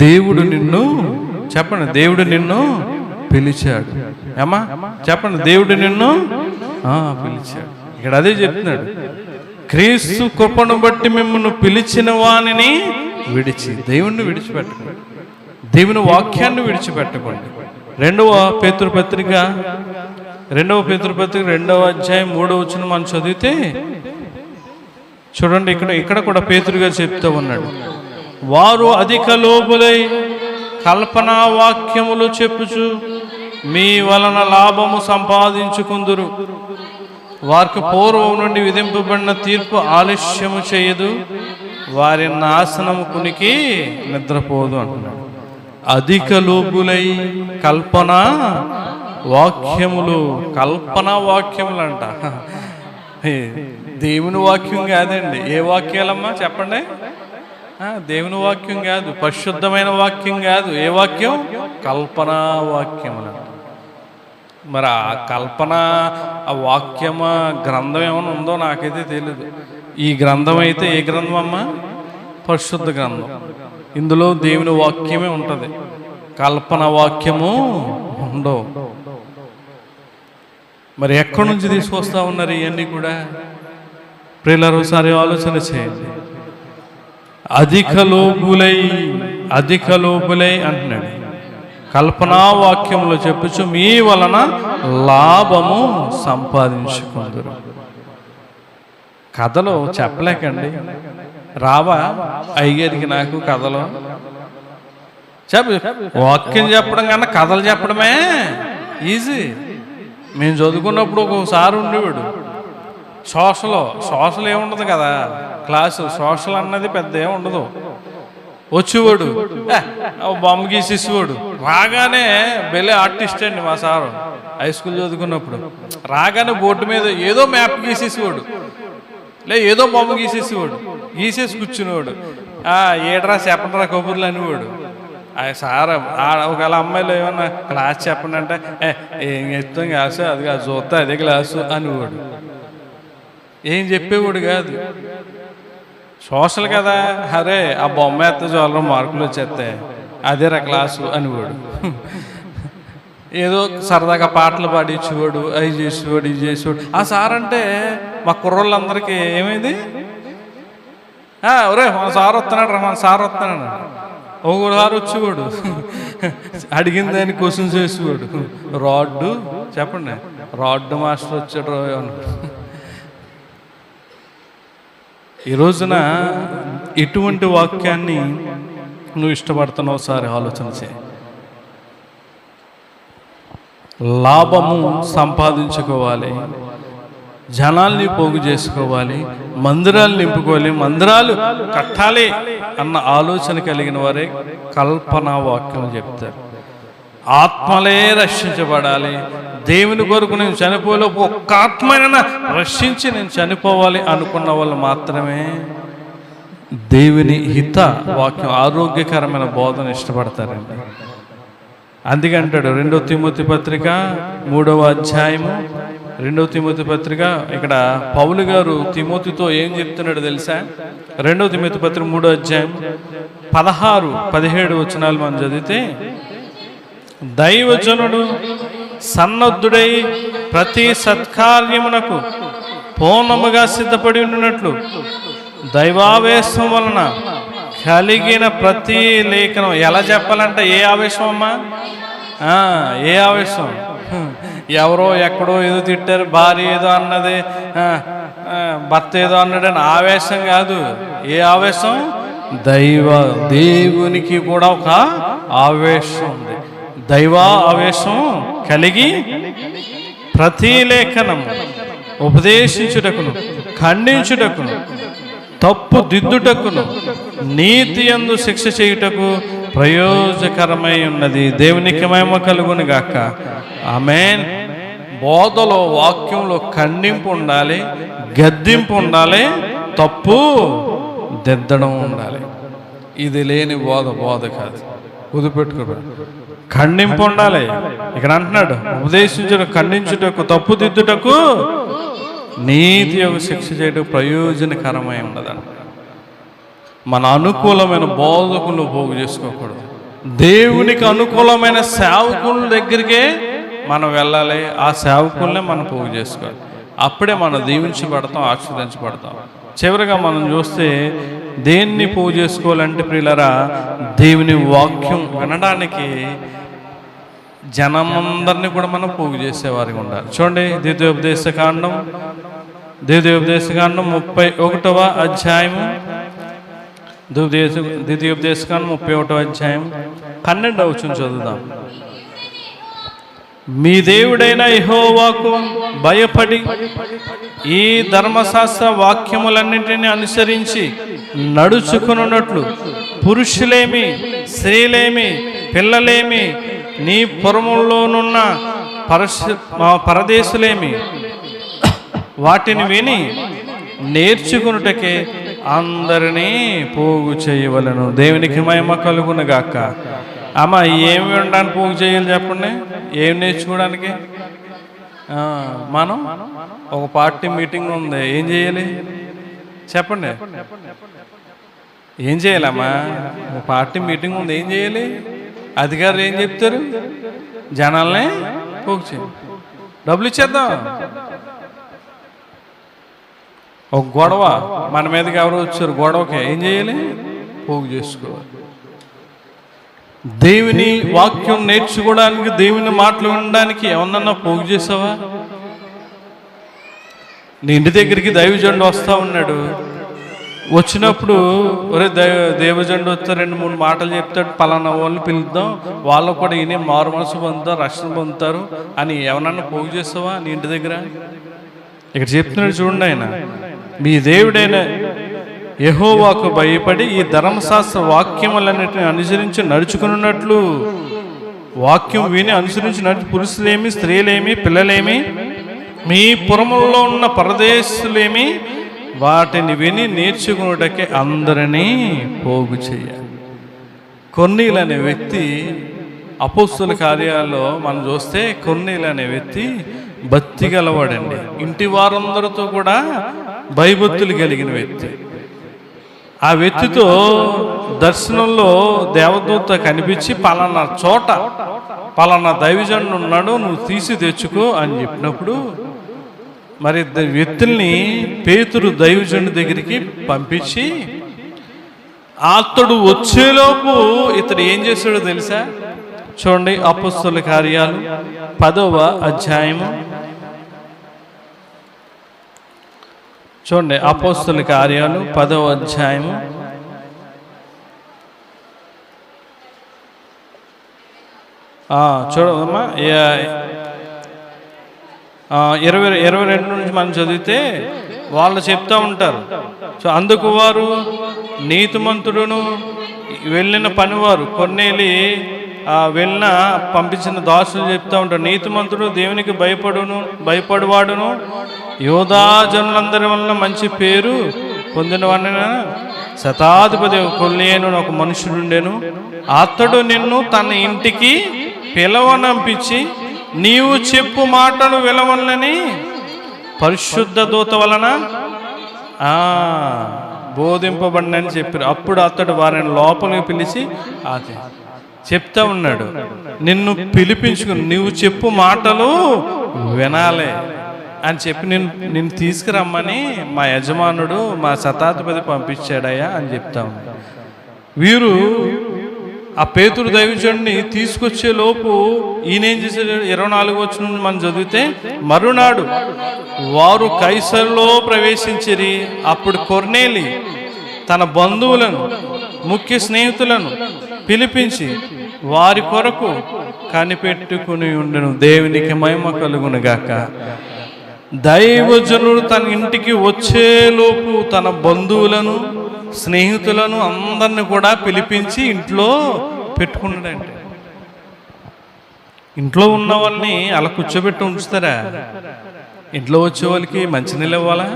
A: దేవుడు నిన్ను, చెప్పండి, దేవుడు నిన్ను పిలిచాడు. ఏమా చెప్పండి, దేవుడు నిన్ను పిలిచాడు. ఇక్కడ అదే చెప్తున్నాడు, క్రీస్తు కృపను బట్టి మిమ్మల్ని పిలిచిన వానిని విడిచి, దేవుణ్ణి విడిచిపెట్టుకోండి, దేవుని వాక్యాన్ని విడిచిపెట్టుకోండి. 2వ పేతురుపత్రిక 2వ అధ్యాయం 3వ వచనం మనం చదివితే చూడండి, ఇక్కడ కూడా పేతురుగా చెప్తూ ఉన్నాడు. వారు అధిక లోబులై కల్పనా వాక్యములు చెప్పుచు మీ వలన లాభము సంపాదించుకుందురు. వారికి పూర్వం నుండి విధింపబడిన తీర్పు ఆలస్యము చేయదు, వారి నాశనము కునికి నిద్రపోదు అంటున్నాడు. అధిక లోబులై కల్పనా వాక్యములు అంట. దేవుని వాక్యం కాదండి. ఏ వాక్యాలమ్మా చెప్పండి? దేవుని వాక్యం కాదు, పరిశుద్ధమైన వాక్యం కాదు. ఏ వాక్యం? కల్పనా వాక్యములు. మరి ఆ కల్పన, ఆ వాక్యమ గ్రంథం ఏమైనా ఉందో నాకైతే తెలియదు. ఈ గ్రంథం అయితే ఏ గ్రంథం అమ్మా? పరిశుద్ధ గ్రంథం. ఇందులో దేవుని వాక్యమే ఉంటుంది, కల్పన వాక్యము ఉండవు. మరి ఎక్కడి నుంచి తీసుకొస్తా ఉన్నారు ఇవన్నీ కూడా? ప్రియులారా, ఒకసారి ఆలోచన చేయండి. అధిక లోబులై అంటున్నాడు. కల్పనా వాక్యములు చెప్పుచు మీ వలన లాభము సంపాదించుకుందరు. కథలు చెప్పలేకండి. రావా అయ్యేదికి నాకు కథలు వాక్యం చెప్పడం కన్నా కథలు చెప్పడమే ఈజీ. మేము చదువుకున్నప్పుడు ఒక్కొక్కసారి ఉండేవాడు సోషల్ ఏముండదు కదా క్లాసు. సోషల్ అన్నది పెద్ద ఏముండదు. వచ్చేవాడు బొమ్మ గీసేసేవాడు. రాగానే బెలే ఆర్టిస్ట్ అండి మా సారు, హై స్కూల్ చదువుకున్నప్పుడు. రాగానే బోర్డు మీద ఏదో మ్యాప్ గీసేసేవాడు, ఏదో బొమ్మ గీసేసేవాడు, గీసేసి కూర్చునేవాడు. ఏడ్రా చెప్పండిరా కబుర్లు అనేవాడు. సార్ ఒకవేళ అమ్మాయిలు ఏమన్నా క్లాస్ చెప్పండి అంటే ఏం చెప్తాం క్లాసు, అది కాదు చూస్తా అదే క్లాసు అనేవాడు. ఏం చెప్పేవాడు కాదు. సోషల్ కదా, అరే ఆ బొమ్మ ఎత్తే చాలు మార్కులు వచ్చేస్తాయి, అదేరా క్లాసు అనేవాడు. ఏదో సరదాగా పాటలు పాడించేవాడు, అవి చేసేవాడు, ఇది చేసేవాడు. ఆ సార్ అంటే మా కుర్రోళ్ళందరికీ ఏమైంది, ఒరే మన సార్ వస్తున్నాడు రా, మన సార్ వస్తున్నాడు. ఒకసారి వచ్చేవాడు, అడిగిన దాన్ని క్వశ్చన్స్ చేసేవాడు. రాడ్డు చెప్పండి, రాడ్డు మాస్టర్ వచ్చాడు అన్నాడు. ఈ రోజున ఎటువంటి వాక్యాన్ని నువ్వు ఇష్టపడుతున్నావు ఒకసారి ఆలోచన చేయి. లాభము సంపాదించుకోవాలి, జనాల్ని పోగు చేసుకోవాలి, మందిరాలు నింపుకోవాలి, మందిరాలు కట్టాలి అన్న ఆలోచన కలిగిన వారే కల్పనా వాక్యం చెప్తారు. ఆత్మలే రక్షించబడాలి, దేవుని కొరకు నేను చనిపోలే ఒక్క ఆత్మైనా రక్షించి నేను చనిపోవాలి అనుకున్న వాళ్ళు మాత్రమే దేవుని హిత వాక్యం, ఆరోగ్యకరమైన బోధన ఇష్టపడతారండి. అందుకే అంటాడు 2 తిమోతి పత్రిక 3వ అధ్యాయము, 2 తిమోతి పత్రిక, ఇక్కడ పౌలు గారు తిమోతితో ఏం చెప్తున్నాడు తెలుసా? 2 తిమోతి పత్రిక 3వ అధ్యాయం 16-17 వచనాలు మనం చదివితే, దైవజనుడు సన్నద్ధుడై ప్రతి సత్కార్యమునకు పూర్ణముగా సిద్ధపడి ఉన్నట్లు దైవావేశం వలన కలిగిన ప్రతి లేఖనం. ఎలా చెప్పాలంటే ఏ ఆవేశం అమ్మా, ఏ ఆవేశం? ఎవరో ఎక్కడో ఏదో తిట్టారు, భార్య ఏదో అన్నది, భర్త ఏదో అన్నాడని ఆవేశం కాదు. ఏ ఆవేశం? దేవునికి కూడా ఒక ఆవేశం ఉంది. దైవ ఆవేశం కలిగి ప్రతి లేఖనం ఉపదేశించుటకును, ఖండించుటకును, తప్పు దిద్దుటకును, నీతి యందు శిక్ష చేయుటకు ప్రయోజకరమై ఉన్నది. దేవునికి మహిమ కలుగును గాక. ఆమేన్. బోధలో, వాక్యంలో ఖండింపు ఉండాలి, గద్దింపు ఉండాలి, తప్పు దిద్దడం ఉండాలి. ఇది లేని బోధ కాదు, కుదిపెట్టుకో. ఖండింపు ఉండాలి. ఇక్కడ అంటున్నాడు ఉపదేశించుట, ఖండించుటకు, తప్పు దిద్దుటకు, నీతి యొక్క శిక్ష చేయడం ప్రయోజనకరమై ఉండదంట. మన అనుకూలమైన బోధకులు పోగు చేసుకోకూడదు. దేవునికి అనుకూలమైన సేవకుల దగ్గరికే మనం వెళ్ళాలి, ఆ సేవకుల్నే మనం పోగు చేసుకోవాలి. అప్పుడే మనం దీవించబడతాం, ఆశీర్వదించబడతాం. చివరిగా మనం చూస్తే దేన్ని పోగు చేసుకోవాలంటే ప్రియులారా, దేవుని వాక్యం వినడానికి జనమందరినీ కూడా మనం పోగు చేసేవారికి ఉండాలి. చూడండి ద్వితీయోపదేశకాండం 31వ అధ్యాయము, ద్వితీయోపదేశకాండం 31వ అధ్యాయం 12వ వచనం చదువుదాం. మీ దేవుడైన యెహోవాకు భయపడి ఈ ధర్మశాస్త్ర వాక్యములన్నింటినీ అనుసరించి నడుచుకున్నట్లు పురుషులేమి, స్త్రీలేమి, పిల్లలేమి, నీ పురములోనున్న పరదేశులేమి వాటిని విని నేర్చుకున్నటకే అందరినీ పోగు చేయవలను. దేవునికి మహిమ కలుగును గాక. అమ్మ, ఏమి వినడానికి పోగు చేయాలి చెప్పండి? ఏం నేర్చుకోవడానికి? మనం ఒక పార్టీ మీటింగ్ ఉంది, ఏం చేయాలి చెప్పండి? ఏం చేయాలమ్మా? ఒక పార్టీ మీటింగ్ ఉంది, ఏం చేయాలి? అధికారులు ఏం చెప్తారు? జనాల్ని పోగు చేయాలి, డబ్బులు ఇచ్చేద్దాం. ఒక గొడవ మన మీదకి ఎవరు వచ్చారు, గొడవకి ఏం చేయాలి? పోగు చేసుకోవాలి. దేవుని వాక్యం నేర్చుకోవడానికి, దేవుని మాటలు వినడానికి ఏమన్నా పోగు చేసావా? నీ ఇంటి దగ్గరికి దైవజనుడు వస్తూ ఉన్నాడు, వచ్చినప్పుడు ఒరే దేవజనుడు వస్తే 2-3 మాటలు చెప్తాడు, పలానా వాళ్ళు పిలుద్దాం, వాళ్ళు కూడా ఈయన మారు మనసు పొందుతారు, రక్షణ పొందుతారు అని ఎవరన్నా పోగు చేస్తావా నీ ఇంటి దగ్గర? ఇక్కడ చెప్తున్నాడు చూడండి, ఆయన మీ దేవుడైన యెహోవాకు భయపడి ఈ ధర్మశాస్త్ర వాక్యములన్నిటిని అనుసరించి నడుచుకున్నట్లు, వాక్యం విని అనుసరించి పురుషులేమి, స్త్రీలేమి, పిల్లలేమి, మీ పురములలో ఉన్న పరదేశులేమి వాటిని విని నేర్చుకున్నటకే అందరినీ పోగు చేయాలి. కొర్నేలు అనే వ్యక్తి అపోస్తుల కార్యాల్లో మనం చూస్తే కొర్నేలు అనే వ్యక్తి భక్తి గలవాడండి. ఇంటి వారందరితో కూడా భయభక్తులు కలిగిన వ్యక్తి. ఆ వ్యక్తితో దర్శనంలో దేవదూత కనిపించి పలానా చోట పలానా దైవజనుడు ఉన్నాడు, నువ్వు తీసి తెచ్చుకో అని చెప్పినప్పుడు మరి వ్యక్తుల్ని పేతురు దైవజనుడి దగ్గరికి పంపించి అతడు వచ్చేలోపు ఇతడు ఏం చేశాడో తెలుసా? చూడండి, అపోస్తుల కార్యాలు 10వ అధ్యాయము. చూడండి, అపోస్తుల కార్యాలు 10వ అధ్యాయము 22 నుంచి మనం చదివితే వాళ్ళు చెప్తా ఉంటారు. సో అందుకు వారు నీతిమంతుడును వెళ్ళిన పనివారు కొర్నేలి వెళ్ళిన పంపించిన దాసులు చెప్తా ఉంటారు, నీతిమంతుడు దేవునికి భయపడువాడును యోధా జనులందరి వలన మంచి పేరు పొందినవాడిన శతాధిపతి కొర్నేలు ఒక మనుషుడుండెను. అతడు నిన్ను తన ఇంటికి పిలవనంపించి నీవు చెప్పు మాటలు విలవలని పరిశుద్ధ దూత వలన బోధింపబడినని చెప్పారు. అప్పుడు అతడు వారిని లోపలికి పిలిచి చెప్తా ఉన్నాడు, నిన్ను పిలిపించుకుని నువ్వు చెప్పు మాటలు వినాలే అని చెప్పి నిన్ను తీసుకురమ్మని మా యజమానుడు మా శతాధిపతి పంపించాడయ్యా అని చెప్తా ఉన్నాడు. వీరు ఆ పేతురు దైవజనుడిని తీసుకొచ్చే లోపు ఈయనేం చేశాడు? 24 వచ్చిన నుండి మనం చదివితే, మరునాడు వారు కైసరులో ప్రవేశించిరి. అప్పుడు కొర్నేలి తన బంధువులను ముఖ్య స్నేహితులను పిలిపించి వారి కొరకు కనిపెట్టుకుని ఉండెను. దేవునికి మహిమ కలుగును గాక. దైవజనుడు తన ఇంటికి వచ్చేలోపు తన బంధువులను స్నేహితులను అందరిని కూడా పిలిపించి ఇంట్లో పెట్టుకున్నాడంటే, ఇంట్లో ఉన్న వాళ్ళని అలా కూర్చోబెట్టి ఉంచుతారా? ఇంట్లో వచ్చే వాళ్ళకి మంచినీళ్ళు ఇవ్వాలా,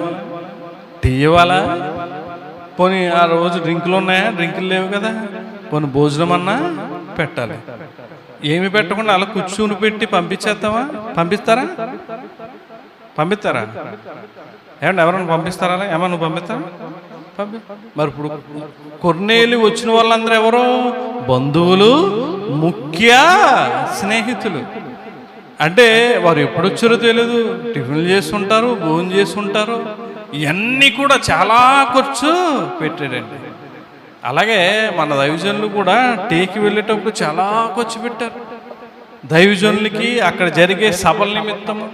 A: టీ ఇవ్వాలా? పోనీ ఆ రోజు డ్రింకులు ఉన్నాయా? డ్రింకులు లేవు కదా, పోనీ భోజనం అన్నా పెట్టాలి. ఏమి పెట్టకుండా అలా కూర్చుని పెట్టి పంపించేస్తావా? పంపిస్తారా? ఏమంటే ఎవరైనా పంపిస్తారా? ఏమన్నా నువ్వు పంపిస్తారా? మరి ఇప్పుడు కొర్నేలి వచ్చిన వాళ్ళందరూ ఎవరు? బంధువులు, ముఖ్య స్నేహితులు. అంటే వారు ఎప్పుడు వచ్చారో తెలియదు, టిఫిన్లు చేస్తుంటారు, భోజనం చేస్తుంటారు, ఇవన్నీ కూడా చాలా ఖర్చు పెట్టాడండి. అలాగే మన దైవజనులు కూడా టీకి వెళ్ళేటప్పుడు చాలా ఖర్చు పెట్టారు. దైవజనులకి అక్కడ జరిగే సభల నిమిత్తము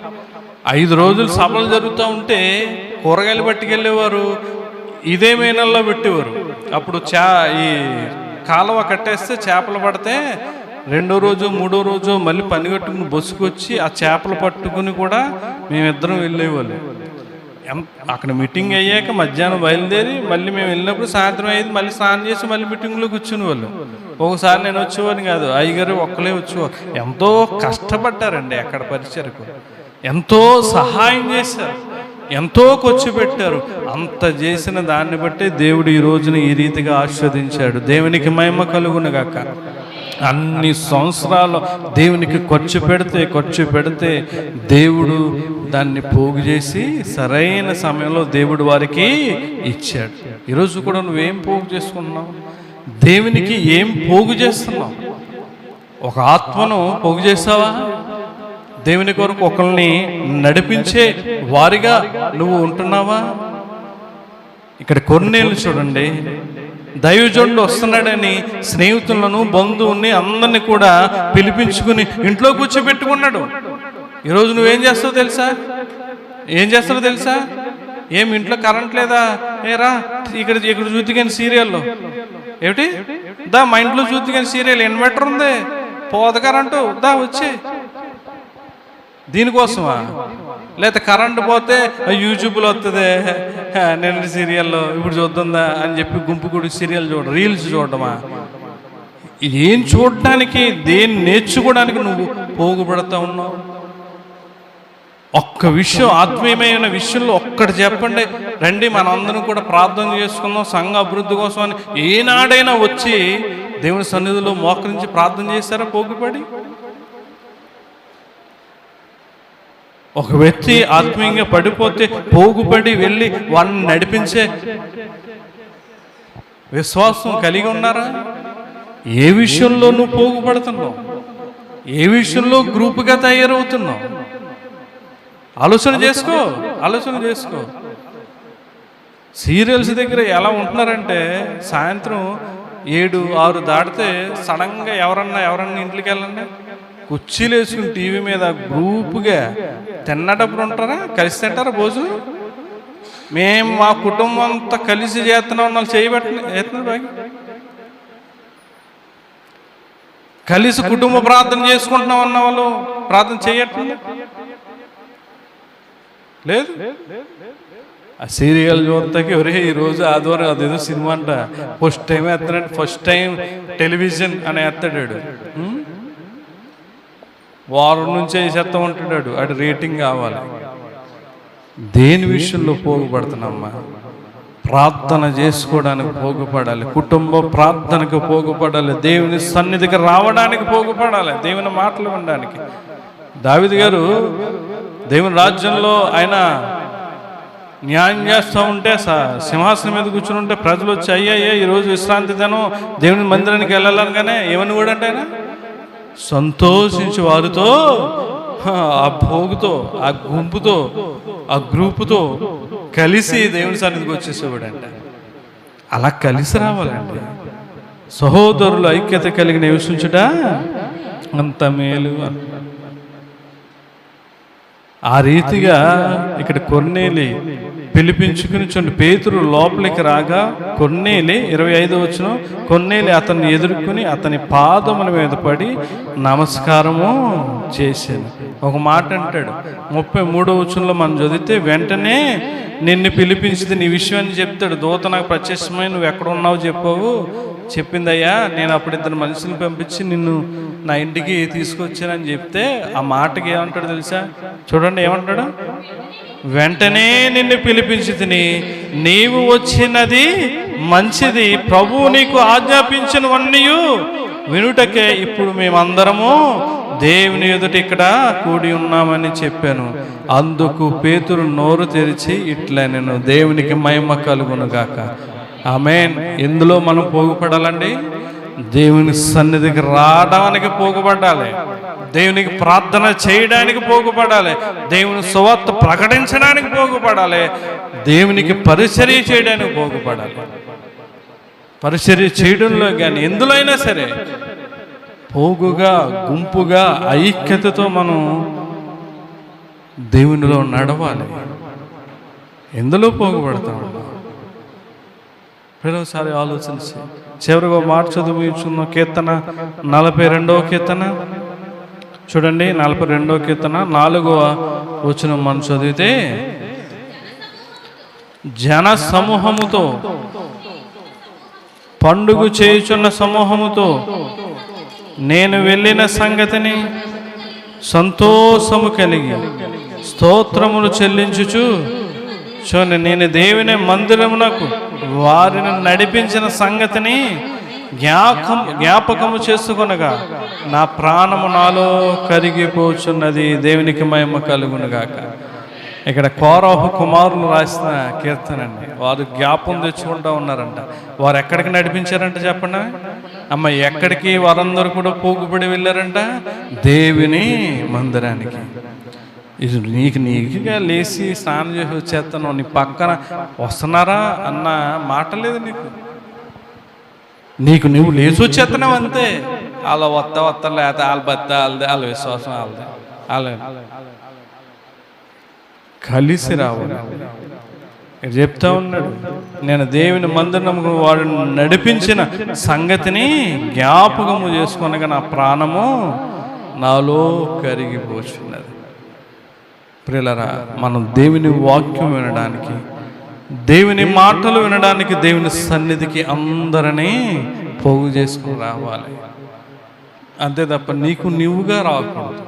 A: 5 రోజులు సభలు జరుగుతూ ఉంటే కూరగాయలు పట్టుకెళ్ళేవారు, ఇదే మేనల్లో పెట్టేవారు. అప్పుడు ఈ కాలువ కట్టేస్తే చేపలు పడితే 2వ రోజు 3వ రోజు మళ్ళీ పని కట్టుకుని బస్సుకొచ్చి ఆ చేపలు పట్టుకుని కూడా మేమిద్దరం వెళ్ళేవాళ్ళు. అక్కడ మీటింగ్ అయ్యాక మధ్యాహ్నం బయలుదేరి మళ్ళీ మేము వెళ్ళినప్పుడు సాయంత్రం అయ్యేది, మళ్ళీ స్నానం చేసి మళ్ళీ మీటింగ్లో కూర్చుని వాళ్ళు. ఒకసారి నేను వచ్చేవాడిని కాదు, అయ్యగారు ఒక్కలే వచ్చేవారు. ఎంతో కష్టపడ్డారండి అక్కడ పరిచయకు, ఎంతో సహాయం చేశారు, ఎంతో ఖర్చు పెట్టారు. అంత చేసిన దాన్ని బట్టి దేవుడు ఈ రోజున ఈ రీతిగా ఆస్వాదించాడు. దేవునికి మహిమ కలుగును గాక. అన్ని సంవత్సరాలు దేవునికి ఖర్చు పెడితే దేవుడు దాన్ని పోగు చేసి సరైన సమయంలో దేవుడు వారికి ఇచ్చాడు. ఈరోజు కూడా నువ్వేం పోగు చేసుకున్నావు? దేవునికి ఏం పోగు చేస్తున్నావు? ఒక ఆత్మను పోగు చేస్తావా? దేవుని కొరకు ఒకరిని నడిపించే వారిగా నువ్వు ఉంటున్నావా? ఇక్కడ కొర్నేలు చూడండి, దైవజనుడు వస్తున్నాడని స్నేహితులను, బంధువుల్ని అందరినీ కూడా పిలిపించుకుని ఇంట్లో కూర్చోబెట్టుకున్నాడు. ఈరోజు నువ్వేం చేస్తావు తెలుసా? ఏమి ఇంట్లో కరెంట్ లేదా? రా ఇక్కడ చూద్దిగాని సీరియల్లో ఏమిటి దా, మా ఇంట్లో చూద్దిగాని సీరియల్, ఇన్వర్టర్ ఉంది, పోదు కరెంటు, దా వచ్చే. దీనికోసమా? లేకపోతే కరెంటు పోతే యూట్యూబ్లో వస్తుంది నేను సీరియల్లో ఇప్పుడు చూద్దా అని చెప్పి గుంపు గుడి సీరియల్ చూడడం, రీల్స్ చూడడమా? ఏం చూడడానికి, దేన్ని నేర్చుకోవడానికి నువ్వు పోగుపడతా ఉన్నావు? ఒక్క విషయం, ఆత్మీయమైన విషయంలో ఒక్కటి చెప్పండి. రండి మనందరం కూడా ప్రార్థన చేసుకుందాం సంఘ అభివృద్ధి కోసం అని ఏనాడైనా వచ్చి దేవుని సన్నిధిలో మోకరించి ప్రార్థన చేశారా పోగుపడి? ఒక వ్యక్తి ఆత్మీయంగా పడిపోతే పోగుపడి వెళ్ళి వాడిని నడిపించే విశ్వాసం కలిగి ఉన్నారా? ఏ విషయంలో నువ్వు పోగుపడుతున్నావు? ఏ విషయంలో గ్రూపుగా తయారవుతున్నావు? ఆలోచన చేసుకో. సీరియల్స్ దగ్గర ఎలా ఉంటున్నారంటే సాయంత్రం 7-6 దాటితే సడన్గా ఎవరన్నా ఇంట్లోకి వెళ్ళండి, కుర్చీలు వేసుకుని టీవీ మీద గ్రూపుగా తిన్నటప్పుడు ఉంటారా? కలిసి తింటారా భోజనం? మేము మా కుటుంబం అంతా కలిసి చేస్తున్నాం, వాళ్ళు చేయబెట్టిన బాగా కలిసి కుటుంబ ప్రార్థన చేసుకుంటున్నాం అన్న వాళ్ళు ప్రార్థన చేయట్లేదు. లేదు, ఆ సీరియల్ చూడతాకి ఒరే ఈరోజు ఆదివారం అదేదో సినిమా అంట ఫస్ట్ టైం ఎత్తాడంటే ఫస్ట్ టైం టెలివిజన్ అని ఎత్తాడాడు, వారం నుంచి వేసేస్తా ఉంటున్నాడు, అటు రేటింగ్ కావాలి. దేని విషయంలో పోగుపడుతున్నామ్మా? ప్రార్థన చేసుకోవడానికి పోగుపడాలి, కుటుంబ ప్రార్థనకు పోగుపడాలి, దేవుని సన్నిధికి రావడానికి పోగుపడాలి, దేవుని మాటలు వినడానికి. దావీదు గారు దేవుని రాజ్యంలో ఆయన న్యాయం చేస్తూ ఉంటే సింహాసనం మీద కూర్చుని ఉంటే ప్రజలు వచ్చి అయ్యా ఈరోజు విశ్రాంతి దినం దేవుని మందిరానికి వెళ్ళాలనగానే ఏమని కూడా అంటే ఆయన సంతోషించి వారితో ఆ భోగుతో, ఆ గుంపుతో, ఆ గ్రూపుతో కలిసి దేవుని సన్నిధికి వచ్చేసేవాడంట. అలా కలిసి రావాలండి. సహోదరులు ఐక్యత కలిగి నివసించుట అంత మేలు. ఆ రీతిగా ఇక్కడ కొర్నేలి పిలిపించుకుని చూడండి, పేతురు లోపలికి రాగా కొర్నేలి 25వ వచనం, కొర్నేలి అతన్ని ఎదుర్కొని అతని పాదముల మీద పడి నమస్కారము చేశాను. ఒక మాట అంటాడు 33వ వచనంలో మనం చదివితే, వెంటనే నిన్ను పిలిపించింది నీ విషయాన్ని చెప్తాడు. దూత నాకు ప్రత్యక్షమై నువ్వు ఎక్కడ ఉన్నావు చెప్పావు, చెప్పిందయ్యా నేను అప్పుడు 2 మనుషులను పంపించి నిన్ను నా ఇంటికి తీసుకొచ్చానని చెప్తే ఆ మాటకి ఏమంటాడు తెలుసా? చూడండి ఏమంటాడు, వెంటనే నిన్ను పిలిపించి తిని నీవు వచ్చినది మంచిది, ప్రభువు నీకు ఆజ్ఞాపించినవన్నీ వినుటకే ఇప్పుడు మేమందరము దేవుని ఎదుట ఇక్కడ కూడి ఉన్నామని చెప్పాను. అందుకు పేతురు నోరు తెరిచి ఇట్లా నేను దేవునికి మహిమ కలుగును గాక. ఆమేన్. ఎందులో మనం పోగుపడాలండి? దేవుని సన్నిధికి రావడానికి పోగుపడాలి, దేవునికి ప్రార్థన చేయడానికి పోగుపడాలి, దేవుని సువార్త ప్రకటించడానికి పోగుపడాలి, దేవునికి పరిచర్య చేయడానికి పోగుపడాలి. పరిచర్య చేయడంలో కానీ ఎందులో అయినా సరే పోగుగా, గుంపుగా, ఐక్యతతో మనం దేవునిలో నడవాలి. ఎందులో పోగుపడతాం? ఒకసారి ఆలోచించి చివరిగా మాట చదువుచున్న కీర్తన 42వ కీర్తన చూడండి. 42వ కీర్తన 4వ వచనం మనం చదివితే, జన సమూహముతో పండుగ చేయుచున్న సమూహముతో నేను వెళ్ళిన సంగతిని సంతోషము కలిగి స్తోత్రములు చెల్లించుచు చూడండి, నేను దేవుని మందిరమునకు వారిని నడిపించిన సంగతిని జ్ఞాపకము చేసుకొనగా నా ప్రాణము నాలో కరిగిపోచున్నది. దేవునికి మహిమ కలుగునుగాక. ఇక్కడ కోరహు కుమారులు రాసిన కీర్తన అండి. వారు జ్ఞాపం తెచ్చుకుంటూ ఉన్నారంట. వారు ఎక్కడికి నడిపించారంట చెప్పండి అమ్మ? ఎక్కడికి వారందరూ కూడా పోగుపడి వెళ్ళారంట? దేవుని మందిరానికి. ఇది నీకుగా లేచి స్నానం చేసి వచ్చేస్తాను, నీ పక్కన వస్తున్నారా అన్న మాట లేదు నువ్వు లేచి వచ్చేస్తున్నావు అంతే. అలా వస్తా లేకపోతే వాళ్ళ బత్త వాళ్ళదే, వాళ్ళ విశ్వాసం వాళ్ళదే. అలా కలిసి రావాలి. చెప్తా ఉన్నాడు, నేను దేవుని మందిరముకు వాడు నడిపించిన సంగతిని జ్ఞాపకము చేసుకొనగా నా ప్రాణము నాలో కరిగిపోచున్నది. ప్రియులారా, మనం దేవుని వాక్యం వినడానికి, దేవుని మాటలు వినడానికి దేవుని సన్నిధికి అందరినీ పోగు చేసుకుని రావాలి. అంతే తప్ప నీకు నీవుగా రాకూడదు.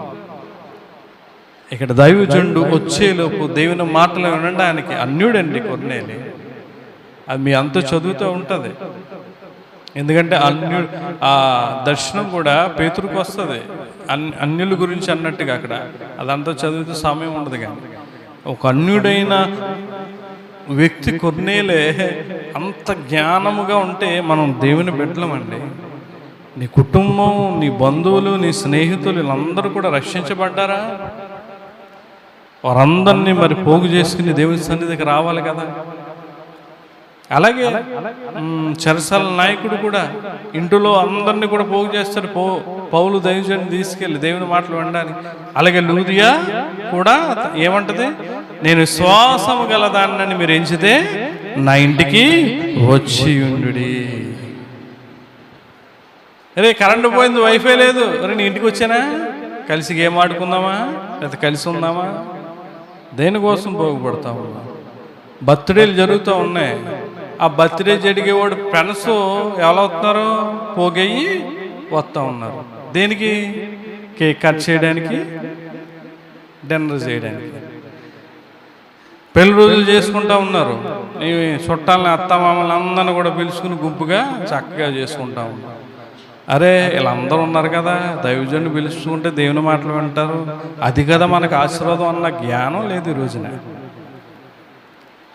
A: ఇక్కడ దైవజనుడు వచ్చేలోపు దేవుని మాటలు వినడానికి అన్యుడండి కొర్నేలి. అది మీ అంత చదువుతూ ఉంటుంది. ఎందుకంటే ఆ దర్శనం కూడా పేతురుకు వస్తుంది, అన్యుల గురించి అన్నట్టుగా. అక్కడ అదంతా చదివితే సమయం ఉండదు. కానీ ఒక అన్యుడైన వ్యక్తి కొర్నేలే అంత జ్ఞానముగా ఉంటే మనం దేవుని బిడ్డలమండి. నీ కుటుంబం, నీ బంధువులు, నీ స్నేహితులు వీళ్ళందరూ కూడా రక్షించబడ్డారా? వారందరినీ మరి పోగు చేసుకుని దేవుని సన్నిధికి రావాలి కదా. అలాగే చెరసాల నాయకుడు కూడా ఇంటిలో అందరినీ కూడా పోగు చేస్తాడు. పౌలు దైవజనుని తీసుకెళ్ళి దేవుని మాటలు వినడానికి. అలాగే లూదియా కూడా ఏమంటది, నేను విశ్వాసము గలదాన్ని మీరు ఎంచితే నా ఇంటికి వచ్చి ఉండుడి. అరే కరెంటు పోయింది, వైఫై లేదు, అరే నీ ఇంటికి వచ్చానా, కలిసి గేమ్ ఆడుకుందామా, లేదా కలిసి ఉందామా? దేనికోసం పోగుపడతాము? బర్త్డేలు జరుగుతూ ఉన్నాయి. ఆ బర్త్డే జరిగేవాడు ఫ్రెండ్స్ ఎలా వస్తున్నారు, పోగయ్యి వస్తూ ఉన్నారు. దేనికి? కేక్ కట్ చేయడానికి, డిన్నర్ చేయడానికి. పెళ్లి రోజులు చేసుకుంటూ ఉన్నారు. ఈ చుట్టాలని, అత్తమామల్ని అందరిని కూడా పిలుచుకుని గుంపుగా చక్కగా చేసుకుంటా ఉన్నారు. అరే వీళ్ళందరూ ఉన్నారు కదా, దైవజనుని పిలుచుకుంటే దేవుని మాటలు వింటారు, అది కదా మనకు ఆశీర్వాదం అన్న జ్ఞానం లేదు ఈ రోజున.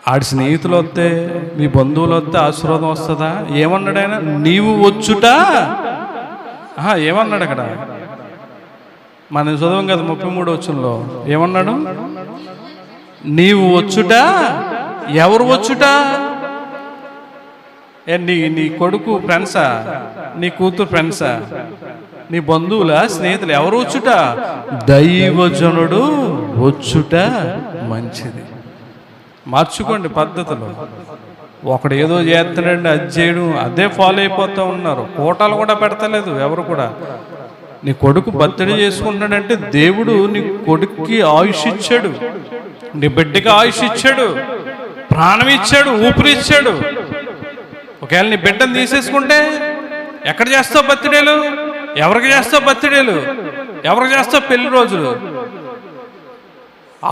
A: ఆడి స్నేహితులు వస్తే, మీ బంధువులు వస్తే ఆశీర్వాదం వస్తుందా? ఏమన్నాడు ఆయన? నీవు వచ్చుట. ఏమన్నాడు అక్కడ? మనం చదవం కదా 33వ వచనంలో ఏమన్నాడు? నీవు వచ్చుట. ఎవరు వచ్చుట? నీ కొడుకు ఫ్రెండ్సా, నీ కూతురు ఫ్రెండ్సా, నీ బంధువుల స్నేహితులు? ఎవరు వచ్చుట? దైవజనుడు వచ్చుట మంచిది. మార్చుకోండి పద్ధతులు. ఒకడు ఏదో చేస్తున్నాడండి, అది చేయడం, అదే ఫాలో అయిపోతూ ఉన్నారు. కోటాలు కూడా పెడతలేదు ఎవరు కూడా. నీ కొడుకు బర్త్డే చేసుకుంటాడంటే దేవుడు నీ కొడుక్కి ఆయుష్ ఇచ్చాడు, నీ బిడ్డకి ఆయుష్ ఇచ్చాడు, ప్రాణం ఇచ్చాడు, ఊపిరిచ్చాడు. ఒకవేళ నీ బిడ్డను తీసేసుకుంటే ఎక్కడ చేస్తావు బర్త్డేలు? ఎవరికి చేస్తావు బర్త్డేలు? ఎవరికి చేస్తావు పెళ్లి రోజులు?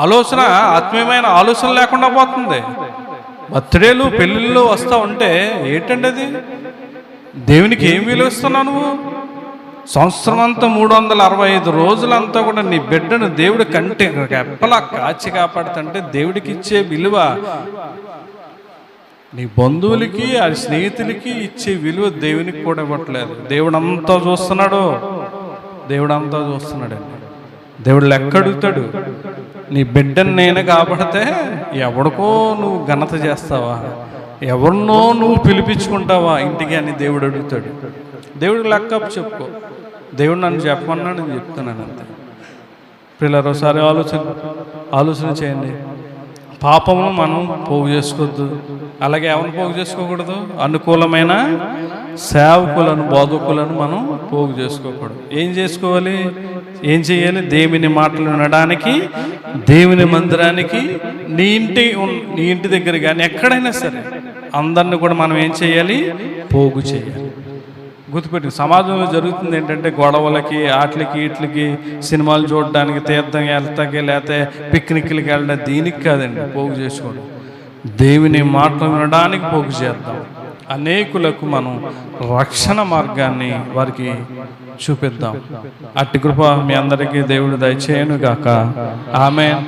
A: ఆలోచన, ఆత్మీయమైన ఆలోచన లేకుండా పోతుంది. బర్త్డేలు పెళ్ళిళ్ళు వస్తూ ఉంటే ఏంటండి అది? దేవునికి ఏం విలువ ఇస్తున్నావు నువ్వు? సంవత్సరం అంతా 365 రోజులంతా కూడా నీ బిడ్డను దేవుడి కంటే ఎప్పలా కాచి కాపాడుతుంటే దేవుడికి ఇచ్చే విలువ, నీ బంధువులకి, ఆ స్నేహితులకి ఇచ్చే విలువ దేవునికి కూడా ఇవ్వట్లేదు. దేవుడు అంతా చూస్తున్నాడు, దేవుడు అంతా చూస్తున్నాడండి. దేవుడు లెక్క అడుగుతాడు. నీ బిడ్డను నేను కాబడితే ఎవడికో నువ్వు ఘనత చేస్తావా, ఎవరినో నువ్వు పిలిపించుకుంటావా ఇంటికి అని దేవుడు అడుగుతాడు. దేవుడికి లెక్క చెప్పుకో. దేవుడు నన్ను చెప్పమన్నాడు, నేను చెప్తున్నాను అంతే. పిల్లలు ఒకసారి ఆలోచన చేయండి. పాపము మనం పోగు చేసుకోవద్దు. అలాగే ఎవరిని పోగు చేసుకోకూడదు? అనుకూలమైన సేవకులను, బోధకులను మనం పోగు చేసుకోకూడదు. ఏం చేసుకోవాలి? ఏం చేయాలి? దేవుని మాటలు వినడానికి, దేవుని మందిరానికి, నీ ఇంటి దగ్గర కానీ ఎక్కడైనా సరే అందరిని కూడా మనం ఏం చేయాలి? పోగు చేయాలి. గుర్తుపెట్టి, సమాజంలో జరుగుతుంది ఏంటంటే గొడవలకి, ఆటలకి, వీటికి, సినిమాలు చూడడానికి, తీర్థం వెళ్తాకి, లేకపోతే పిక్నిక్లకి వెళ్ళడం, దీనికి కాదండి పోగు చేసుకోవడం. దేవుని మాటలు వినడానికి పోగు చేద్దాం. అనేకులకు మనం రక్షణ మార్గాన్ని వారికి చూపిద్దాం. అట్టి కృప మీ అందరికీ దేవుడు దయచేయను గాక. ఆమేన్.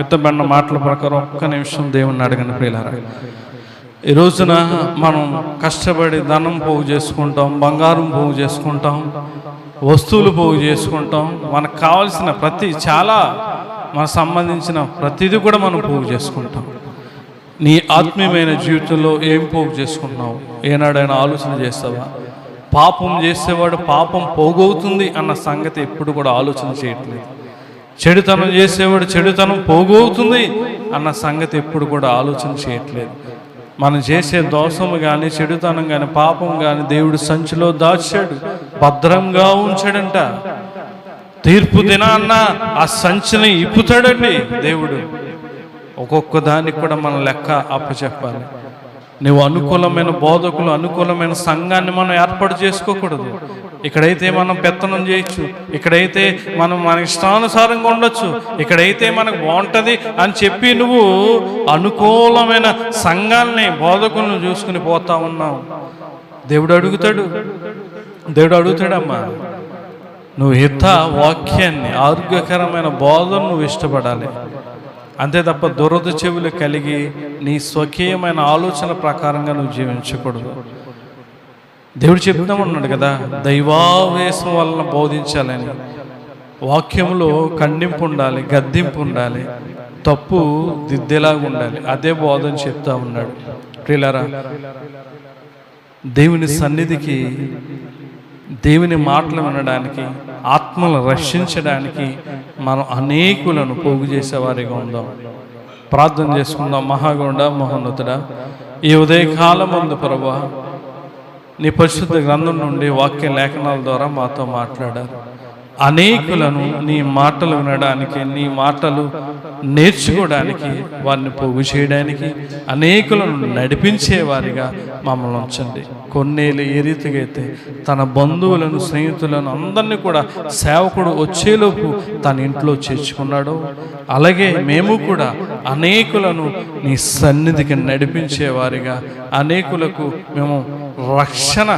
A: ఎత్తబడిన మాటల ప్రకారం ఒక్క నిమిషం దేవుణ్ణి అడగండి ప్రియులారా. ఈ రోజున మనం కష్టపడి ధనం పోగు చేసుకుంటాం, బంగారం పోగు చేసుకుంటాం, వస్తువులు పోగు చేసుకుంటాం. మనకు కావాల్సిన చాలా మనకు సంబంధించిన ప్రతిదీ కూడా మనం పోగు చేసుకుంటాం. నీ ఆత్మీయమైన జీవితంలో ఏం పోగు చేసుకుంటున్నావు? ఏనాడైనా ఆలోచన చేస్తావా? పాపం చేసేవాడు పాపం పోగవుతుంది అన్న సంగతి ఎప్పుడు కూడా ఆలోచన చేయట్లేదు. చెడుతనం చేసేవాడు చెడుతనం పోగవుతుంది అన్న సంగతి ఎప్పుడు కూడా ఆలోచన చేయట్లేదు. మనం చేసే దోషము కానీ, చెడుతనం కానీ, పాపం కానీ దేవుడు సంచిలో దాచాడు, భద్రంగా ఉంచాడంట. తీర్పు దినాన్న ఆ సంచిని ఇప్పుతాడండి దేవుడు. ఒక్కొక్క దానికి కూడా మనం లెక్క అప్పచెప్పాలి. నువ్వు అనుకూలమైన బోధకులు, అనుకూలమైన సంఘాన్ని మనం ఏర్పాటు చేసుకోకూడదు. ఇక్కడైతే మనం పెత్తనం చేయొచ్చు, ఇక్కడైతే మనం మన ఇష్టానుసారంగా ఉండొచ్చు, ఇక్కడైతే మనకు బాగుంటుంది అని చెప్పి నువ్వు అనుకూలమైన సంఘాన్ని, బోధకులను చూసుకుని పోతా ఉన్నావు. దేవుడు అడుగుతాడమ్మా, నువ్వు వాక్యాన్ని, ఆరోగ్యకరమైన బోధను నువ్వు ఇష్టపడాలి. అంతే తప్ప దురద చెవులు కలిగి నీ స్వకీయమైన ఆలోచన ప్రకారంగా నువ్వు జీవించకూడదు. దేవుడు చెప్తా ఉన్నాడు కదా, దైవావేశం వలన బోధించాలని. వాక్యంలో ఖండింపు ఉండాలి, గద్దింపు ఉండాలి, తప్పు దిద్దేలాగా ఉండాలి. అదే బోధన చెప్తా ఉన్నాడు. ప్రియులారా, దేవుని సన్నిధికి, దేవుని మాటలు వినడానికి, ఆత్మలను రక్షించడానికి మనం అనేకులను పోగు చేసేవారిగా ఉందాం. ప్రార్థన చేసుకుందాం. మహాగౌండ, మహోన్నతుడా, ఈ ఉదయకాలం ముందు ప్రభువా, నీ పరిశుద్ధ గ్రంథం నుండి వాక్య లేఖనాల ద్వారా మాతో మాట్లాడారు. అనేకులను నీ మాటలు వినడానికి, నీ మాటలు నేర్చుకోవడానికి, వారిని పోగు చేయడానికి, అనేకులను నడిపించేవారిగా మమ్మల్ని ఉంచండి. కొన్నేళ్ళు ఏ రీతిగా అయితే తన బంధువులను, స్నేహితులను అందరినీ కూడా సేవకుడు వచ్చేలోపు తన ఇంట్లో చేర్చుకున్నాడో, అలాగే మేము కూడా అనేకులను నీ సన్నిధికి నడిపించేవారిగా, అనేకులకు మేము రక్షణ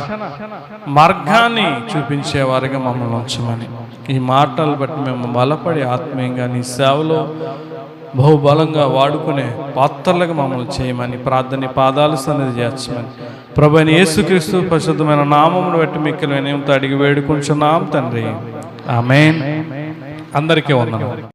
A: మార్గాన్ని చూపించేవారిగా మమ్మల్ని ఉంచమని, ఈ మాటలు బట్టి మేము బలపడి ఆత్మీయంగా నీ సేవలో బహుబలంగా వాడుకునే పాత్రలుగా మమ్మల్ని చేయమని ప్రార్థన పాదాలు సన్నిధి చేర్చమని ప్రభువైన యేసుక్రీస్తు పరిశుద్ధమైన నామమును బట్టి మిక్కిలి వినయంతో అడిగి వేడుకుంటున్నాం తండ్రి. ఆమేన్. అందరికీ వందనాలు.